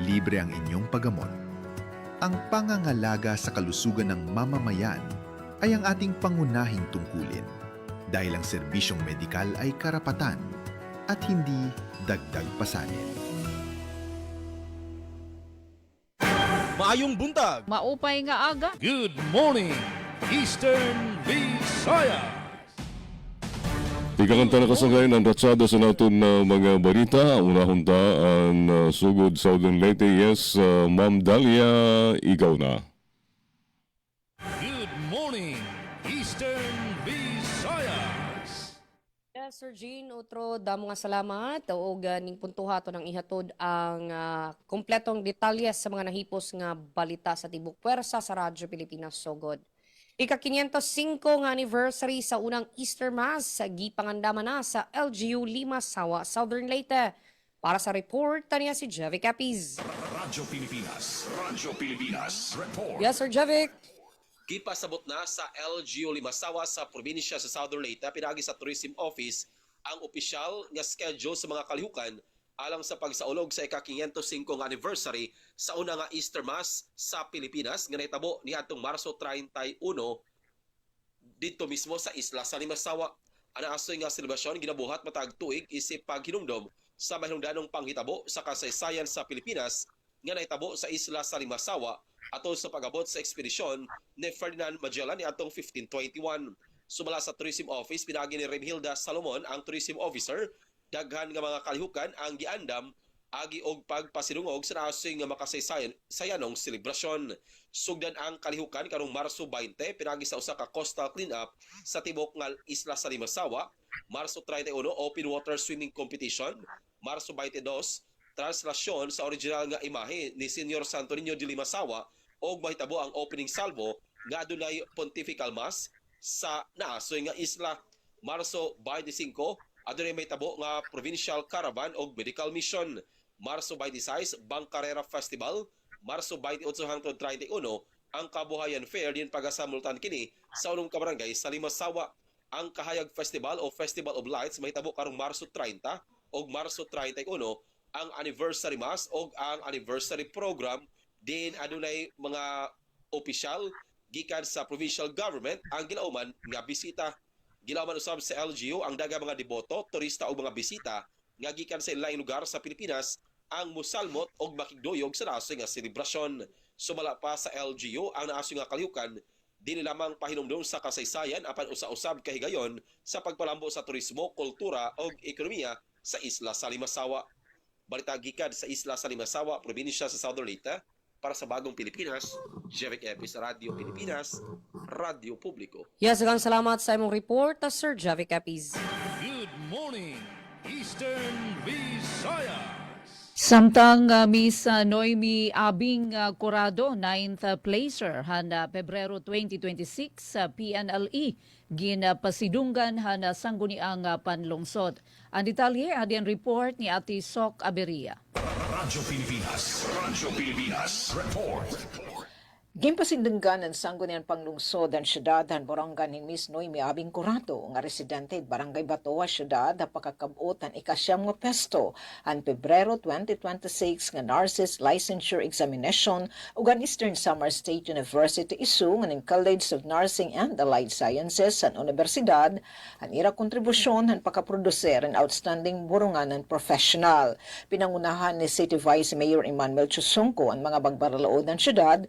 Libre ang inyong paggamot. Ang pangangalaga sa kalusugan ng mamamayan ay ang ating pangunahing tungkulin dahil ang serbisyong medikal ay karapatan at hindi dagdag pasanin. Maayong buntag. Maupay nga aga. Good morning, Eastern Visayas. Ikakanta na kasangay ng ratsada sa natin na mga balita. Unahon ta ang sugod Southern Leyte. Yes, Ma'am Dalia, ikaw na. Good morning, Eastern Visayas. Yes, Sir Jean, otro damo nga salamat. O ganing puntuhato ng ihatod ang kompletong detalles sa mga nahipos nga balita sa Tibok Puwersa sa Radyo Pilipinas Sugod. Ika-505 nga anniversary sa unang Easter Mass sa gipangandaman na sa LGU Limasawa, Southern Leyte. Para sa report, taniya si Jevic Capiz. Radyo Pilipinas. Radyo Pilipinas. Report. Yes, Sir Jevic. Gipasabot na sa LGU Limasawa sa probinsya sa Southern Leyte pinagi sa Tourism Office ang opisyal nga schedule sa mga kalihukan alang sa pagsaulog sa ika-505 nga anniversary sa una nga Easter Mass sa Pilipinas nga nahitabo niadtong Marso 31 dito mismo sa isla sa Limasawa. Ana asoy nga selebrasyon ginabuhat matag tuig isip paghinumdom sa mahinungdanong panghitabo sa kasaysayan sa Pilipinas nga nahitabo sa isla sa Limasawa atol sa pag-abot sa ekspedisyon ni Ferdinand Magellan niadtong 1521. Sumala sa Tourism Office pinagi ni Remhilda Salomon ang Tourism Officer, daghan nga mga kalihukan ang giandam agi og pagpasidungog sa naasoy nga makasaysayan sayanong selebrasyon. Sugdan ang kalihukan karong Marso 20 pinagi sa usa ka coastal cleanup sa tibok nga isla sa Limasawa. Marso 31 open water swimming competition. Marso 22 translasyon sa original nga imahe ni Senyor Santo Niño de Limasawa og mahitabo ang opening salvo nga adunay pontifical mass sa naasoy nga isla. Marso 25 adunay mahitabo nga provincial caravan og medical mission. Marso 26 Bangkarera Festival. Marso 28 hangtod 31 ang Kabuhayan Fair din pagasamultan kini sa unong kabarangay sa Limasawa. Ang Kahayag Festival o Festival of Lights mahitabo karong Marso 30 og Marso 31 ang anniversary mass o ang anniversary program. Din adunay mga opisyal gikan sa provincial government ang gilauman nga bisita. Gilauman usab sa LGU ang daghang mga deboto, turista o mga bisita nga gikan sa ilang lugar sa Pilipinas ang musalmot og makigdoyog sa naasoy nga selebrasyon. Sumala pa sa LGU ang naasoy nga kalihukan dili lamang pahinumdom sa kasaysayan apan usa-usab kahigayon sa pagpalambo sa turismo, kultura ug ekonomiya sa isla sa Limasawa. Balita gikan sa isla sa Limasawa, probinsya sa Southern Leyte, para sa Bagong Pilipinas, Jevic Epis, Radio Pilipinas, Radio Publiko. Yes, daghang salamat sa imong report, Sir Javi Capiz. Good morning, Eastern Visayas. Samtang Miss Noemi Abing Corrado, 9th placer, hana Pebrero 2026 sa PNLE, ginapasidunggan hana sangguniang panlungsod. Ang detalye, adiang report ni Ate Sok Aberia. Radyo Pilipinas, report. Gimpasidunggan ang sangguniang panglungsod ang syudad han Borongan ni Miss Noemi Abing Corrado nga residente Barangay Batoa syudad na pakakabot ang ikasyam nga pesto ang Pebrero 2026 nga Nurses Licensure Examination ug ang Eastern Samar State University ISU nga ng College of Nursing and Allied Sciences sa universidad ang ira kontribusyon han pakaproduser ang outstanding boronganan professional. Pinangunahan ni City Vice Mayor Emmanuel Chusungco ang mga bagbaralaod ng syudad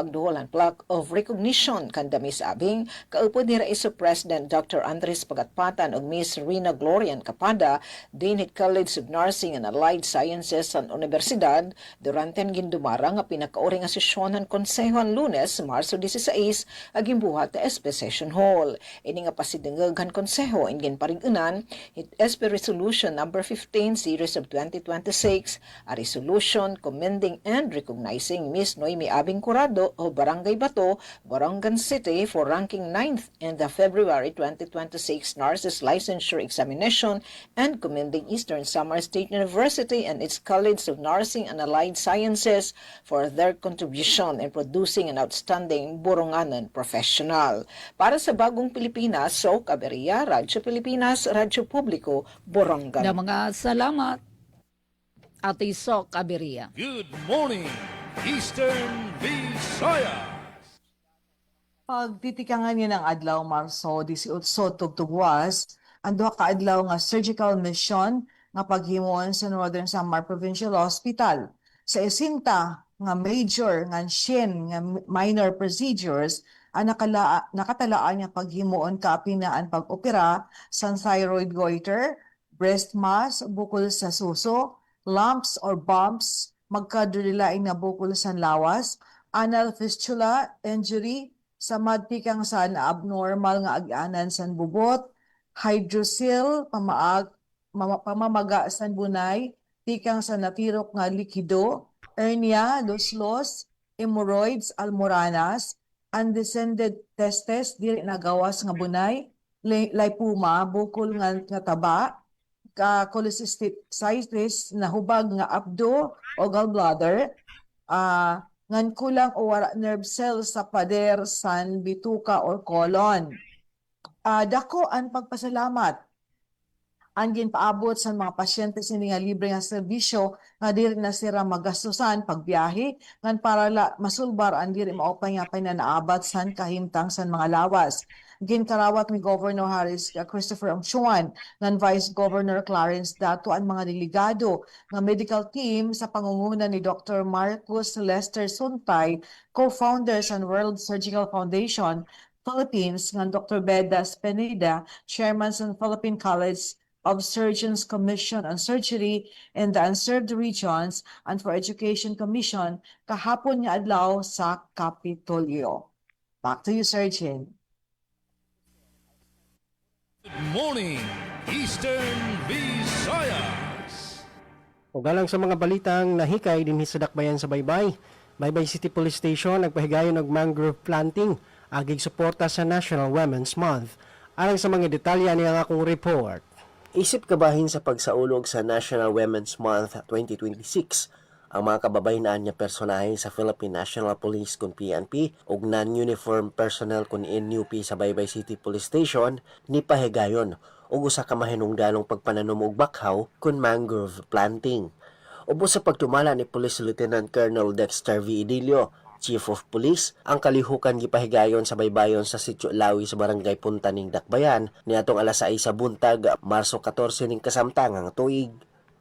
pagduholan plaque of recognition kanda Miss Abing, kaupod ni Raiso President Dr. Andres Pagatpatan ug Miss Rina Glorian Capada, din hit College of Nursing and Allied Sciences sa Universidad, durante ang gindumara nga pinakauri nga sesyon ng Konseho ang Lunes, Marso 16, aging buhat sa SP Session Hall. Ini nga pasidengag ang Konseho, ingin parigunan, hit SP Resolution No. 15 Series of 2026, a resolution commending and recognizing Miss Noemi Abing Corrado o Barangay Bato, Borongan City for ranking 9th in the February 2026 Nurses Licensure Examination and commending Eastern Samar State University and its College of Nursing and Allied Sciences for their contribution in producing an outstanding boronganan professional. Para sa Bagong Pilipinas, Sok Aberia, Radyo Pilipinas, Radyo Publiko, Borongan. Na mga salamat, Ate Sok Aberia. Good morning, Eastern Visayas. Pagtitikangan niya ng adlaw Marso 18 tugtugwas, ang duha ka adlaw nga surgical mission nga paghimuon sa Northern Samar Provincial Hospital. Sa isinta nga major nga nga minor procedures ang nakatalaan nga paghimuon kaapinaan pag-opera sa thyroid goiter, breast mass bukol sa suso, lumps or bumps, magkadurilaing na bukol sa lawas, anal fistula, injury, sa madtikang sa abnormal nga ag-anan sa bubot, hydrocele, pamamaga sa bunay, tikang sa natirok nga likido, hernia, los, hemorrhoids, almoranas, undescended testes, dili nagawas nga bunay, lipoma, bukol nga taba, cholecystitis na hubag nga abdo o gallbladder, ngan kulang o wala nerve cells sa pader, san, bituka or colon. Dako ang pagpasalamat ang ginpaabot sa mga pasyente sini nga libre nga serbisyo nga diri na sira magastusan pagbiyahe ngan para masulbar ang diri maupay nga pinanaabat san kahimtang san mga lawas. Ginkarawat ni Governor Harris Christopher Amchuan ngan Vice Governor Clarence Dato ang mga delegado nga medical team sa pangunguna ni Dr. Marcus Lester Suntay, co-founder sa World Surgical Foundation Philippines, ngan Dr. Beda Speneda, chairman sa Philippine College of Surgeons Commission on Surgery in the Unserved Regions and for Education Commission kahapon nga adlaw sa Kapitolyo. Back to you, Surgeon. Good morning, Eastern Visayas. Ugalang sa mga balitang nahikay din sa dakbayan sa Baybay. Baybay City Police Station nagpahigayon og mangrove planting agig suporta sa National Women's Month. Alang sa mga detalya niya nga akong report. Isip kabahin sa pagsaulog sa National Women's Month 2026, ang mga kababaynaan niya personahe sa Philippine National Police kung PNP ug non-uniform personnel kung NUP sa Baybay City Police Station ni pahigayon ug usa ka mahinungdanong pagpananom og bakhaw kung mangrove planting. Ubos sa pagtumala ni Police Lieutenant Colonel Dexter V. Idilio, Chief of Police, ang kalihukan gipahigayon sa baybayon sa Sitio Lawi sa Barangay Punta ning Dakbayan niadtong alas 6 sa buntag, Marso 14 ning kasamtangang tuig.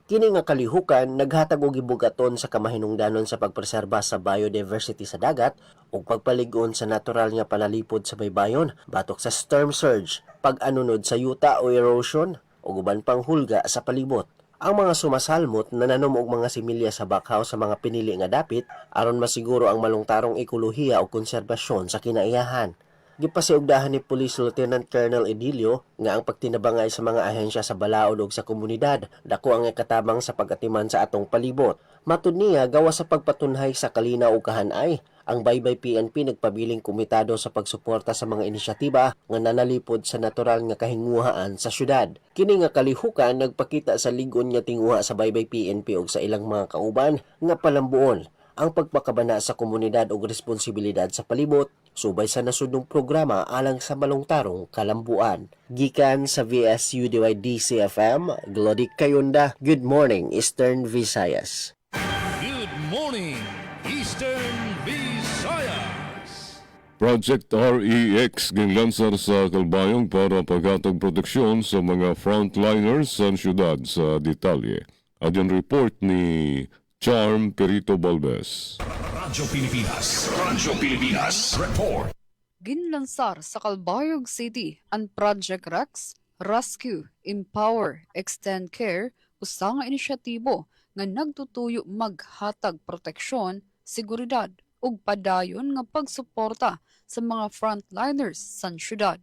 Kini nga kalihukan naghatag og gibugaton sa kamahinungdanon sa pagpreserba sa biodiversity sa dagat ug pagpalig-on sa natural nga panalipod sa baybayon batok sa storm surge, pag-anunod sa yuta o erosion ug uban pang hulga sa palibot. Ang mga sumasalmot nananom og mga similya sa bakhaw sa mga pinili nga dapit aron masiguro ang malungtarong ekolohiya o konserbasyon sa kinaiyahan. Gipasiugdahan ni Police Lieutenant Colonel Edilio nga ang pagtinabangay sa mga ahensya sa balaod ug sa komunidad dako ang katabang sa pagatiman sa atong palibot. Matud niya gawas sa pagpatunhay sa kalinaw ug kahanay, ang Baybay PNP nagpabiling komitado sa pagsuporta sa mga inisyatiba nga nanalipod sa natural nga kahinguhaan sa syudad. Kini nga kalihukan nagpakita sa ligon nga tinguha sa Baybay PNP ug sa ilang mga kauban nga palambuon ang pagpakabana sa komunidad ug responsibilidad sa palibot subay sa nasudnong programa alang sa malungtarong kalambuan. Gikan sa VSU DCFM, Glodic Kayunda. Good morning, Eastern Visayas. Good morning, Eastern Visayas. Project REX ginlansar sa Kalbayong para paghatag proteksyon sa mga frontliners sa syudad sa detalye. Adyan report ni Charm Perito Balbes. Radyo Pilipinas report. Ginlansar sa Calbayog City ang Project Rex, Rescue, Empower, Extend Care, usa nga inisyatibo nga nagtutuyo maghatag proteksyon, seguridad ug padayon nga pagsuporta sa mga frontliners sa syudad.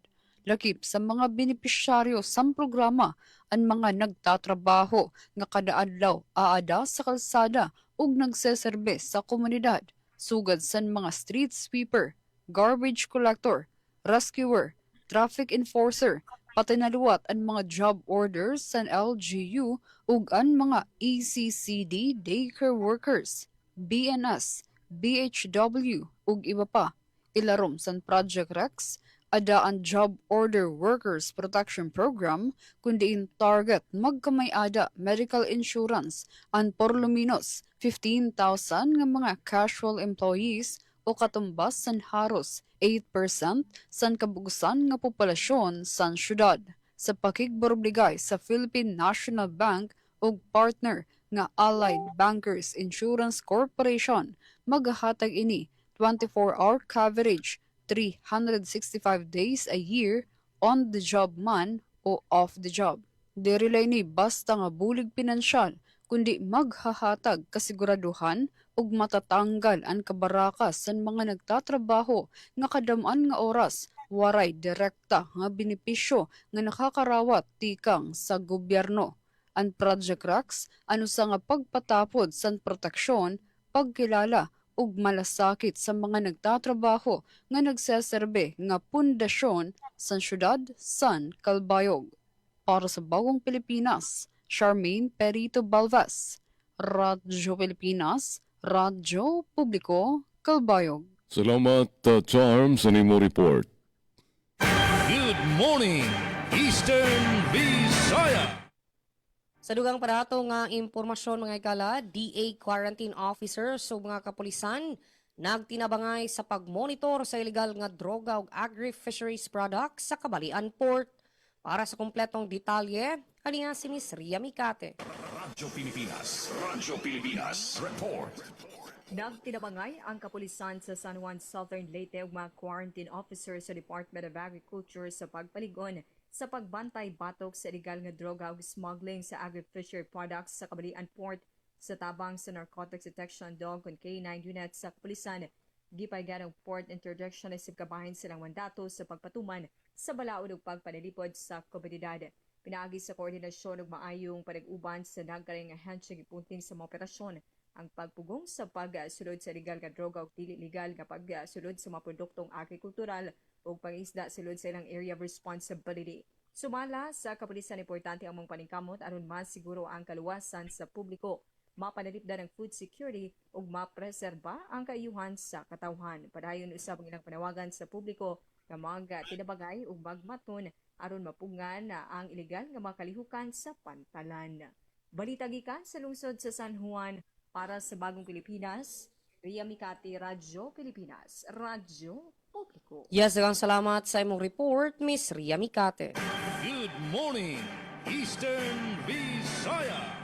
Lakip sa mga benepisyaryo sa programa ang mga nagtatrabaho nga kada adlaw aada sa kalsada ug nagseserbe sa komunidad, sugad san mga street sweeper, garbage collector, rescuer, traffic enforcer, pati naluwat ang mga job orders sa LGU ug ang mga ECCD daycare workers, BNS, BHW ug iba pa. Ilarom san Project Rex, ada ang Job Order Workers Protection Program kundi in target magkamay-ada medical insurance ang porluminos 15,000 nga mga casual employees o katumbas san haros 8% san kabugusan nga populasyon san syudad. Sa pakigborbligay sa Philippine National Bank ug partner nga Allied Bankers Insurance Corporation, maghahatag ini 24-hour coverage 365 days a year on the job man o off the job. Dirilay ni basta nga bulig pinansyal kundi maghahatag kasiguraduhan ug matatanggal ang kabarakas sa mga nagtatrabaho nga kadaman nga oras waray direkta nga benepisyo nga nakakarawat tikang sa gobyerno. Ang Project Rex ano sa nga pagpatapod sa proteksyon, pagkilala ug malasakit sa mga nagtatrabaho nga nagseserbe nga pundasyon sa syudad san Calbayog. Para sa Bagong Pilipinas, Charmaine Perito Balvas, Radyo Pilipinas, Radyo Publiko, Kalbayog. Salamat, Charms, sa nimo report. Good morning, Eastern Visayas. Sa dugang parato nga impormasyon mga ikala, DA quarantine officers o mga kapulisan nagtinabangay sa pagmonitor sa illegal nga droga ug agri-fisheries products sa Kabalian Port. Para sa kumpletong detalye, kaniya si Miss Ria Micate. Radyo Pilipinas, report. Nagtinabangay ang kapulisan sa San Juan Southern Leyte ug mga quarantine officers sa Department of Agriculture sa pagpaligon sa pagbantay batok sa illegal nga droga ug smuggling sa agri-fishery products sa Kabalian Port sa tabang sa Narcotics Detection Dog ug K9 unit sa kapulisan. Gipaygan ang port interdiction isip kabahin silang mandato sa pagpatuman sa balaod ug pagpanilipod sa komunidad. Pinaagi sa koordinasyon ug maayong panag-uban sa nagkaring ahensya gipunting sa mga operasyon ang pagpugong sa pagsulod sa legal nga droga ug dili legal nga pagsulod sa mga produktong agrikultural ug pangisda sulod sa ilang area of responsibility. Sumala sa kapulisan, importante ang mga paningkamot aron mas siguro ang kaluwasan sa publiko, mapanalipdan ang food security ug mapreserba ang kaayuhan sa katawhan. Padayon usab ang ilang panawagan sa publiko nga mga tinabagay ug magmaton aron mapungan ang ilegal nga mga kalihukan sa pantalan. Balita gikan sa lungsod sa San Juan para sa Bagong Pilipinas, Ria Micate, Radyo Pilipinas, Radyo Publiko. Yes, daghang salamat sa imong report, Miss Ria Micate. Good morning, Eastern Visayas.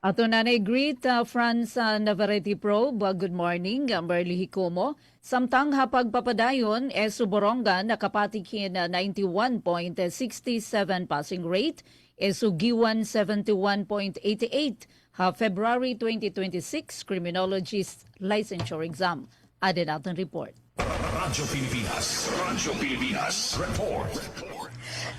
Ato na greet Franz Navarrete Probe. Good morning, Merly Hikomo. Samtang hapagpapadayon, Borongan nakapatikin 91.67 passing rate, Giwan 71.88. February 2026 Criminologist Licensure Exam. Adin natin report. Radyo Pilipinas, report.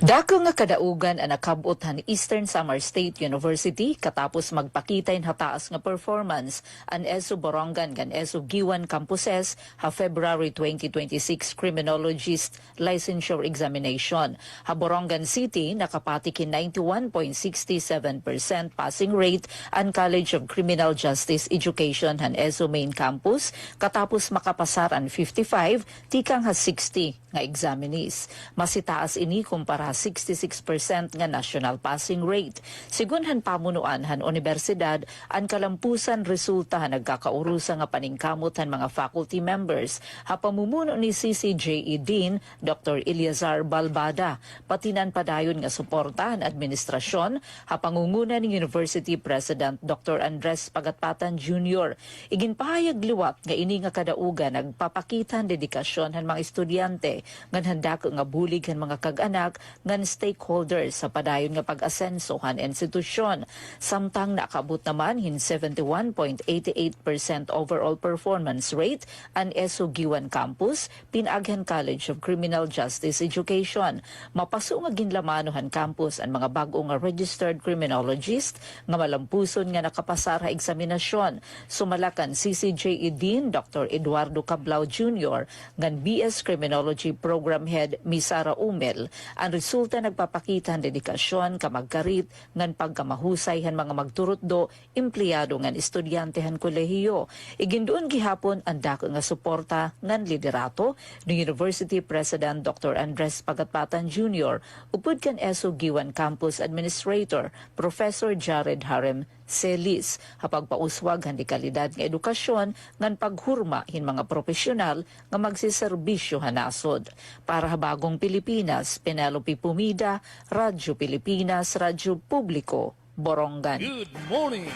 Dako nga kadaugan ang nakabot ni Eastern Samar State University katapos magpakitay hataas nga performance ang Borongan gan Giwan campuses February 2026 Criminologist Licensure Examination. Borongan City nakapatikin 91.67% passing rate ang College of Criminal Justice Education han Main Campus katapos makapasar ang 55 tikang 60 nga examinees. Masitaas ini kumpara 66% nga national passing rate. Sigun han pamunuan han universidad, ang kalampusan resulta han nagkakaurusa nga paningkamot han mga faculty members. Pamumuno ni CCJE Dean Dr. Eliazar Balbada, patinan padayon nga suporta han administrasyon, pangunguna ni University President Dr. Andres Pagatpatan Jr. Iginpahayag liwat nga ini nga kadaugan nagpapakitan dedikasyon han mga estudyante ngan handa nga bulig han mga kag-anak ngan stakeholders sa padayon nga pag-asenso han institusyon. Samtang nakabot naman hin 71.88% overall performance rate ang Giwan Campus, Pinaghan College of Criminal Justice Education. Mapaso nga ginlamanohan campus ang mga bag-o nga registered criminologist nga malampuson nga nakapasar ha eksaminasyon. Sumalakan CCJE Dean Dr. Eduardo Cablao Jr. ngan BS Criminology Program Head Misara Umel, ang resulta nagpapakita ang dedikasyon, kamagkarit, ngan pagkamahusay han mga magturutdo, empleyado ngan estudyante han kolehiyo. Igindoon gihapon ang dako nga suporta ngan liderato ng University President Dr. Andres Pagatpatan Jr. upod kan Giwan Campus Administrator Professor Jared Harem Celis, hapagpauswag handi kalidad nga edukasyon ngan paghurma hin mga profesional nga magsiserbisyo hanasod. Para Bagong Pilipinas, Penelope Pumida, Radyo Pilipinas, Radyo Publiko, Borongan. Good morning,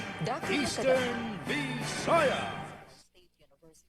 Eastern Visayas.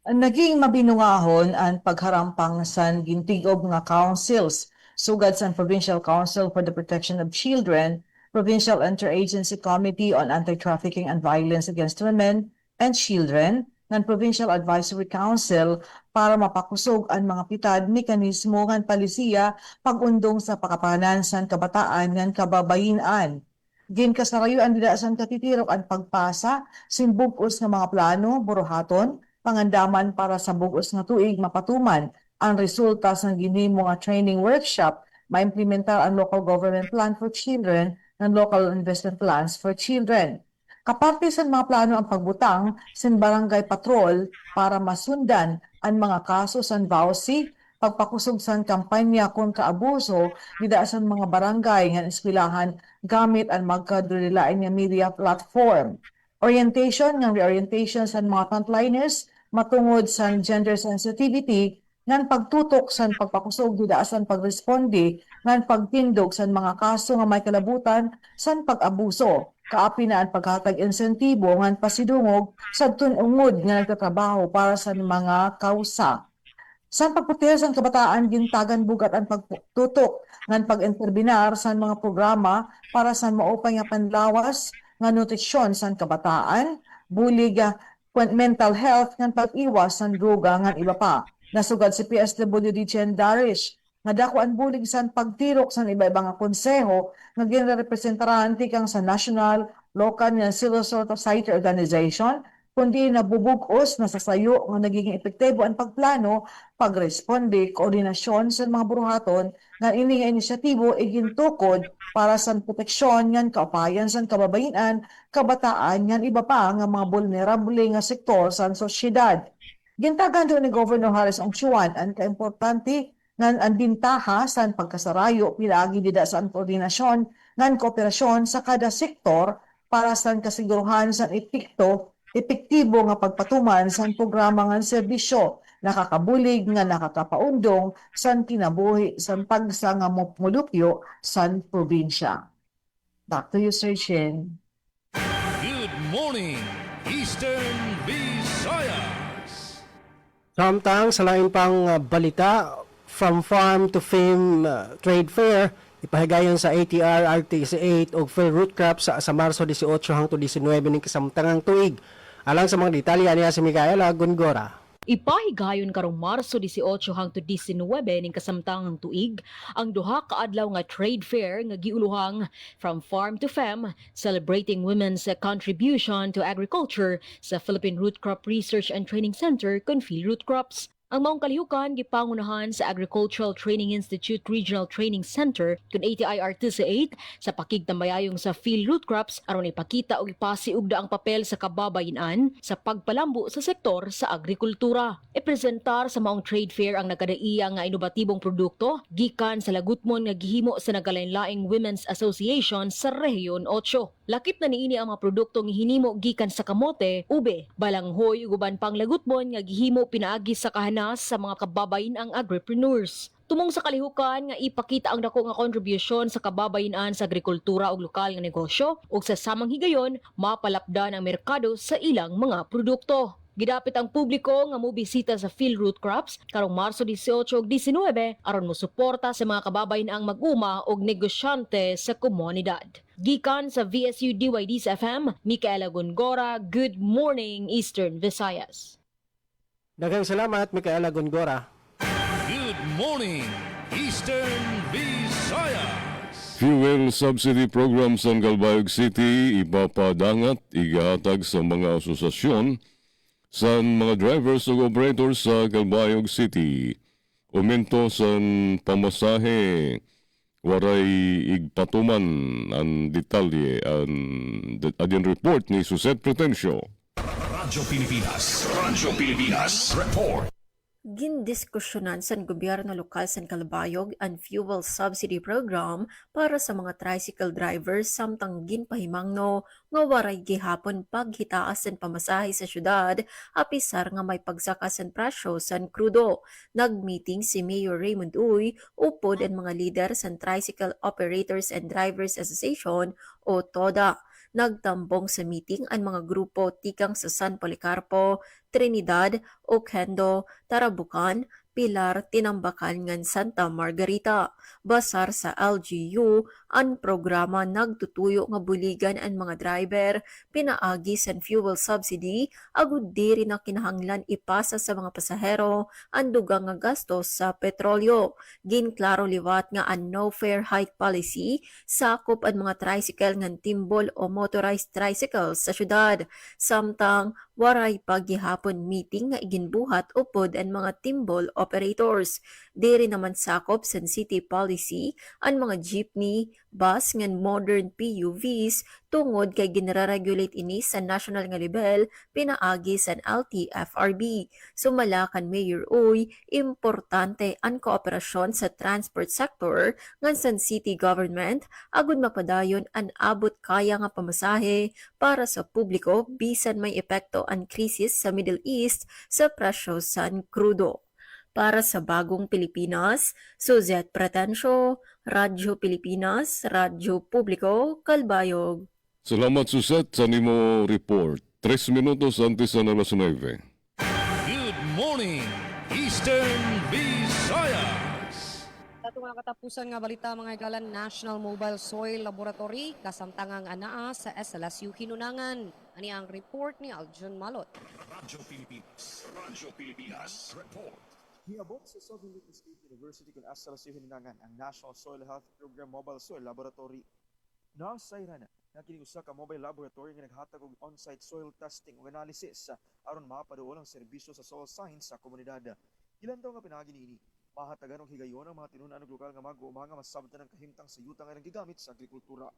Naging mabinungahon ang pagharampang sa gintigob nga councils, sugad sa Provincial Council for the Protection of Children, Provincial Interagency Committee on Anti-Trafficking and Violence Against Women and Children, ng Provincial Advisory Council para mapakusog ang mga pitad mekanismo ng palisiya pag-undong sa pakapanan sa kabataan ng kababayinan. Ginkasarayuan nila sa katitirok ang pagpasa, simbugos ng mga plano, buruhaton, pangandaman para sa bugos nga tuig mapatuman ang resulta sa ginhimo nga training workshop, maimplementar ang Local Government Plan for Children and Local Investment Plans for Children. Kaparte sa mga plano ang pagbutang sa barangay patrol para masundan ang mga kaso sa vowsy, pagpakusog sa kampanya kontra abuso, dida sa mga barangay nga eskwelahan gamit ang magkadurilain nga media platform. Orientation ng reorientation sa mga frontliners matungod sa gender sensitivity ngan pagtutok sa pagpakusog dida sa pagresponde ngan pagtindog sa mga kaso nga may kalabutan sa pag-abuso. Kaapi na ang paghatag insentibo ngan pasidungog sa tunungod nga nagtatrabaho para sa mga kausa. Sa pagputir sa kabataan, gintagan bugat ang pagtutok ngan pag-interbinar sa mga programa para sa maupay nga panlawas nga nutrisyon sa kabataan, bulig mental health ngan pag-iwas sa droga ngan iba pa. Nasugad si PSWD Chen Darish nga dako ang bulig sa pagtirok sa iba-ibang konseho nga ginrepresentaran tikang sa national, local nga civil society organization kundi nabubugos na sa sayo nga nagiging epektibo ang pagplano, pagresponde, koordinasyon sa mga buruhaton nga ini nga inisyatibo igintukod para sa proteksyon ngan kaupayan sa kababayan, kabataan ngan iba pa nga mga vulnerable nga sektor sa sosyedad. Gintagan doon ni Governor Harris Ongchuan ang kaimportante ngan ang bintaha sa pagkasarayo pilagi dida sa koordinasyon ngan kooperasyon sa kada sektor para sa kasiguruhan sa epektibo nga pagpatuman sa programa nga serbisyo nakakabulig nga nakakapaundong sa kinabuhi sa pagsanga mulupyo sa probinsya. Back to you, Sir Shin. Good morning, Eastern Visayas. Samtang sa lain pang balita, From Farm to Fame Trade Fair, ipahigayon sa ATR RTC 8 o Fair Root Crops sa Marso 18 hangtod 19 ning kasamtangang tuig. Alang sa mga detalye niya si Micaela Gongora. Ipahigayon karong Marso 18 hangtod 19 ning kasamtangang tuig ang duha ka adlaw nga trade fair nga giuluhang From Farm to Fem, celebrating women's contribution to agriculture sa Philippine Root Crop Research and Training Center Confil Root Crops. Ang maong kalihukan gipangunahan sa Agricultural Training Institute Regional Training Center kun ATI RTC 8 sa pakigtambayayong sa field root crops aron ipakita og ipasiugda ang papel sa kababayen-an sa pagpalambo sa sektor sa agrikultura. Ipresentar sa maong trade fair ang nagkadaiya nga inobatibong produkto gikan sa lagutmon nga gihimo sa nagalain-laing Women's Association sa Rehiyon 8. Lakip na niini ang mga produkto nga hinimo gikan sa kamote, ube, balanghoy ug uban pang lagutmon nga gihimo pinaagi sa kahanas sa mga kababayen ang agripreneurs. Tumong sa kalihukan nga ipakita ang dako nga kontribusyon sa kababayen-an sa agrikultura ug lokal nga negosyo ug sa samang higayon mapalapdan ang merkado sa ilang mga produkto. Gidapit ang publiko nga mobisita sa field root crops karong Marso 18 ug 19 aron mosuporta sa mga kababayen ang mag-uma og negosyante sa komunidad. Gikan sa VSU DYD's FM, Micaela Gongora, Good Morning Eastern Visayas. Daghang salamat Micaela Gongora. Good morning, Eastern Visayas. Fuel subsidy program sa Galbayog City ipapadangat igahatag sa mga asosasyon sa mga drivers ug operators sa Galbayog City. Umento sa pamasahe, waray igpatuman ang detalye ang report ni Suset Pretencio. Radyo Pilipinas Report. Gindiskusyonan sa gobyerno lokal sa Calbayog ang fuel subsidy program para sa mga tricycle drivers samtang ginpahimangno nga waray gihapon paghitaas sa pamasahe sa syudad apisar nga may pagsakas sa presyo sa krudo. Nagmeeting si Mayor Raymond Uy upod ang mga lider sa Tricycle Operators and Drivers Association o TODA. Nagtambong sa meeting ang mga grupo tikang sa San Policarpo, Trinidad, Oquendo, Tarabucan, Pilar, Tinambakan ngan Santa Margarita. Basar sa LGU, ang programa nagtutuyo nga buligan ang mga driver, pinaagi sa fuel subsidy, agud diri na kinahanglan ipasa sa mga pasahero ang dugang nga gastos sa petrolyo. Ginklaro liwat nga ang no fare hike policy sakop ang mga tricycle ngan timbol o motorized tricycles sa syudad. Samtang waray paghihapon meeting nga iginbuhat upod ang mga timbol operators. Diri naman sakop sa city policy ang mga jeepney, bus ngan modern PUVs tungod kay ginara-regulate ini sa national nga level pinaagi sa LTFRB. Sumala kan Mayor Uy, importante ang kooperasyon sa transport sector ngan sa city government agud mapadayon ang abot kaya nga pamasahe para sa publiko bisan may epekto ang krisis sa Middle East sa presyo sa krudo. Para sa Bagong Pilipinas, Suzette Pretencio, Radyo Pilipinas, Radyo Publiko, Kalbayog. Salamat Suset sa nimo report. 3 minutos antes na alas 9. Good morning, Eastern Visayas. Sa itong mga katapusan nga balita mga igalan, National Mobile Soil Laboratory kasamtangang anaa sa SLSU Hinunangan. Ani ang report ni Aljon Malot. Radyo Pilipinas report. Niabot sa Southern Leyte State University kung SLSU Hinunangan ang National Soil Health Program Mobile Soil Laboratory. Nasayra na kining usa ka mobile laboratory nga naghatag og on-site soil testing ug analysis aron mapaduol ang serbisyo sa soil science sa komunidad. Ilan daw nga pinaagi niini mahatagan og higayon ang mga tinunan og lokal nga mag-uuma nga masabtan ang kahimtang sa yuta nga gigamit sa agrikultura.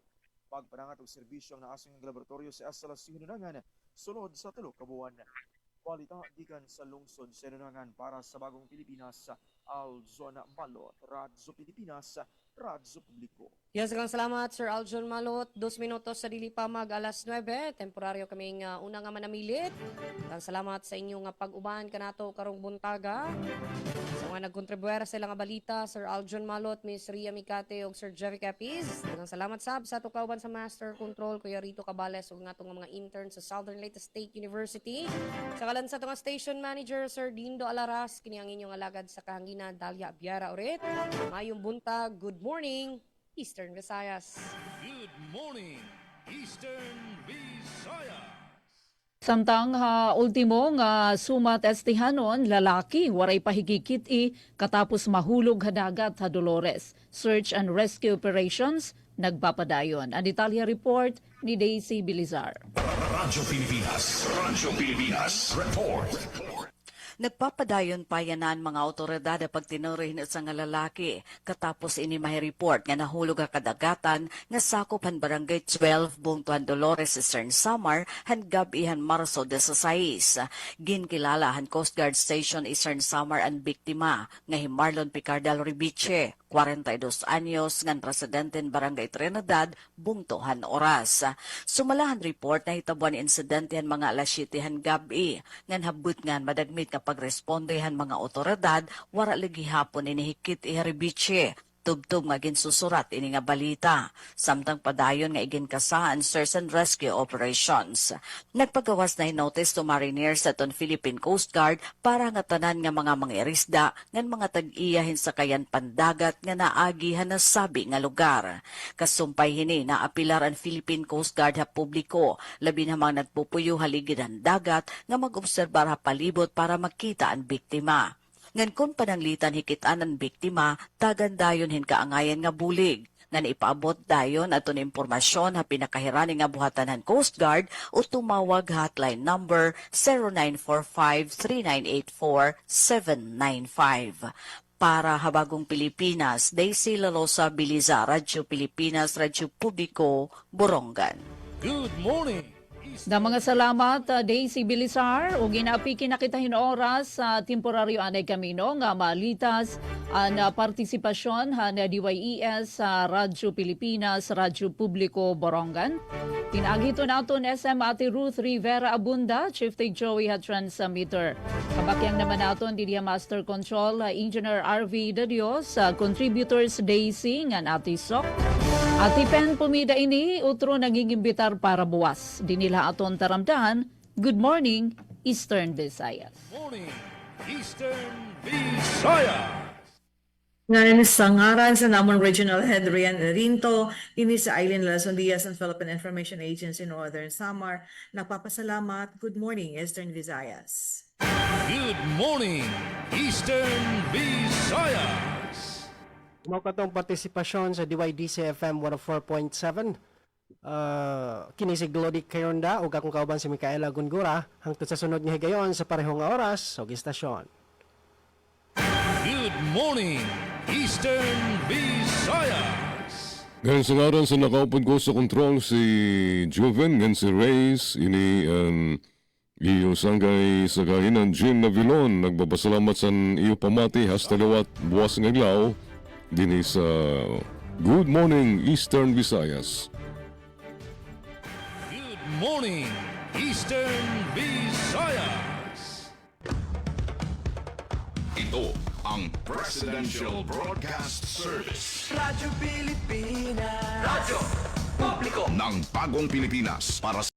Pagpanangat og serbisyo ang naasing nga laboratorio sa SLSU Hinunangan sunod sa 3 ka buwan. Balita gikan sa lungsod sa Hinunangan para sa Bagong Pilipinas, Aljon Malot, Radyo Pilipinas, Radyo Publiko. Yes, salamat Sir Aljon Malot. 2 minutos sa dili pa mag alas 9. Temporaryo kaming una nga manamilit. Salamat sa inyong pag-uban kanato karong buntaga. Sa mga nagkontribuera sa ilang balita, Sir Aljon Malot, Miss Ria Mikate ug Sir Jeffy Capiz. Salamat sab sa ato kauban sa Master Control Kuya Rito Cabales ug ngatong mga intern sa Southern Leyte State University. Sa kalan sa itong Station Manager Sir Dindo Alaras, kini ang inyong alagad sa kahanginan Dalia Abiara urit. Mayong buntag, good morning, Eastern Visayas. Good morning, Eastern Visayas. Samtang ultimo nga sumat estihanon, lalaki waray pahigikit katapos mahulog hadagat sa Dolores. Search and rescue operations nagpapadayon. Ang detalye report ni Daisy Bilizar. Radyo Pilipinas report. Nagpapadayon pa yanan mga otoridad pag tinurin sa nga lalaki katapos ini mahi-report nga nahulog ang kadagatan nga sakop han barangay 12 Bungtuan Dolores Eastern Samar han gabihan Marso 16. Ginkilala han Coast Guard Station Eastern Samar ang biktima nga Marlon Picardal Ribiche, 42 anyos ngan residente barangay Trinidad, Bungtuhan Oras. Sumalahan report na hitabuan insidente han mga alas 7 han gabi ngan habut ngan madagmit ka pagrespondehan mga otoridad wara lagi hapon inihikit iharibiche. Tubtub nga ginsusurat ini nga balita. Samtang padayon nga iginkasaan search and rescue operations. Nagpagawas na notice to mariners sa ton Philippine Coast Guard para nga tanan nga mga mangirisda ngan mga tag-iyahin sa kayan pandagat nga naagihan na sabi nga lugar. Kasumpay hini na apilar ang Philippine Coast Guard ha publiko, labi na mga nagpupuyo haligid ang dagat nga mag-obserbar ha palibot para makita ang biktima. Ngan kun pananglitan hikitaan ang biktima, tagan dayon hin kaangayan nga bulig. Ngan ipaabot dayon aton impormasyon ha pinakahirani nga buhatanan Coast Guard o tumawag hotline number 0945-3984-795. Para Habagong Pilipinas, Daisy Lalosa Biliza, Radyo Pilipinas, Radyo Publiko, Borongan. Good morning. Da mga salamat, Daisy Bilizar, o ginapi kinakitahin oras sa temporaryo anay kamino nga malitas ang partisipasyon na DYES sa Radyo Pilipinas, Radyo Publiko, Borongan. Tinagito naton SM Ate Ruth Rivera Abunda, Chief Tech Joey Transmitter. Kabakyang naman naton Didia Master Control, Engineer RV De Dios, Contributors Daisy, ngan Ate Sok. Ati Pen pumida ini, utro nangingimbitar para buwas. Dinila aton taramdahan, good morning, Eastern Visayas. Morning, Eastern Visayas. Ngayon sa ngaran sa namon Regional Head Rian Rinto, ini sa Eileen Lason Diaz ng Philippine Information Agency Northern Samar, nagpapasalamat, good morning, Eastern Visayas. Good morning, Eastern Visayas. Mao katong partisipasyon sa DYDC FM 104.7. Kini si Glody Kayonda ug akong kauban si Micaela Gungura hangtod sa sunod nga higayon sa parehong nga oras ug istasyon. Good morning, Eastern Visayas. Ngayon sa ngaran sa nakaupod ko sa kontrol si Joven, ngayon si Reyes, ini iyo sanggay sa kainan Jean Navilon, nagbabasalamat sa iyo pamati, hasta liwat buwas ng iglaw, din sa Good Morning Eastern Visayas. Good morning, Eastern Visayas. Ito ang Presidential Broadcast Service Radyo Pilipinas, Radyo Publiko ng Bagong Pilipinas para sa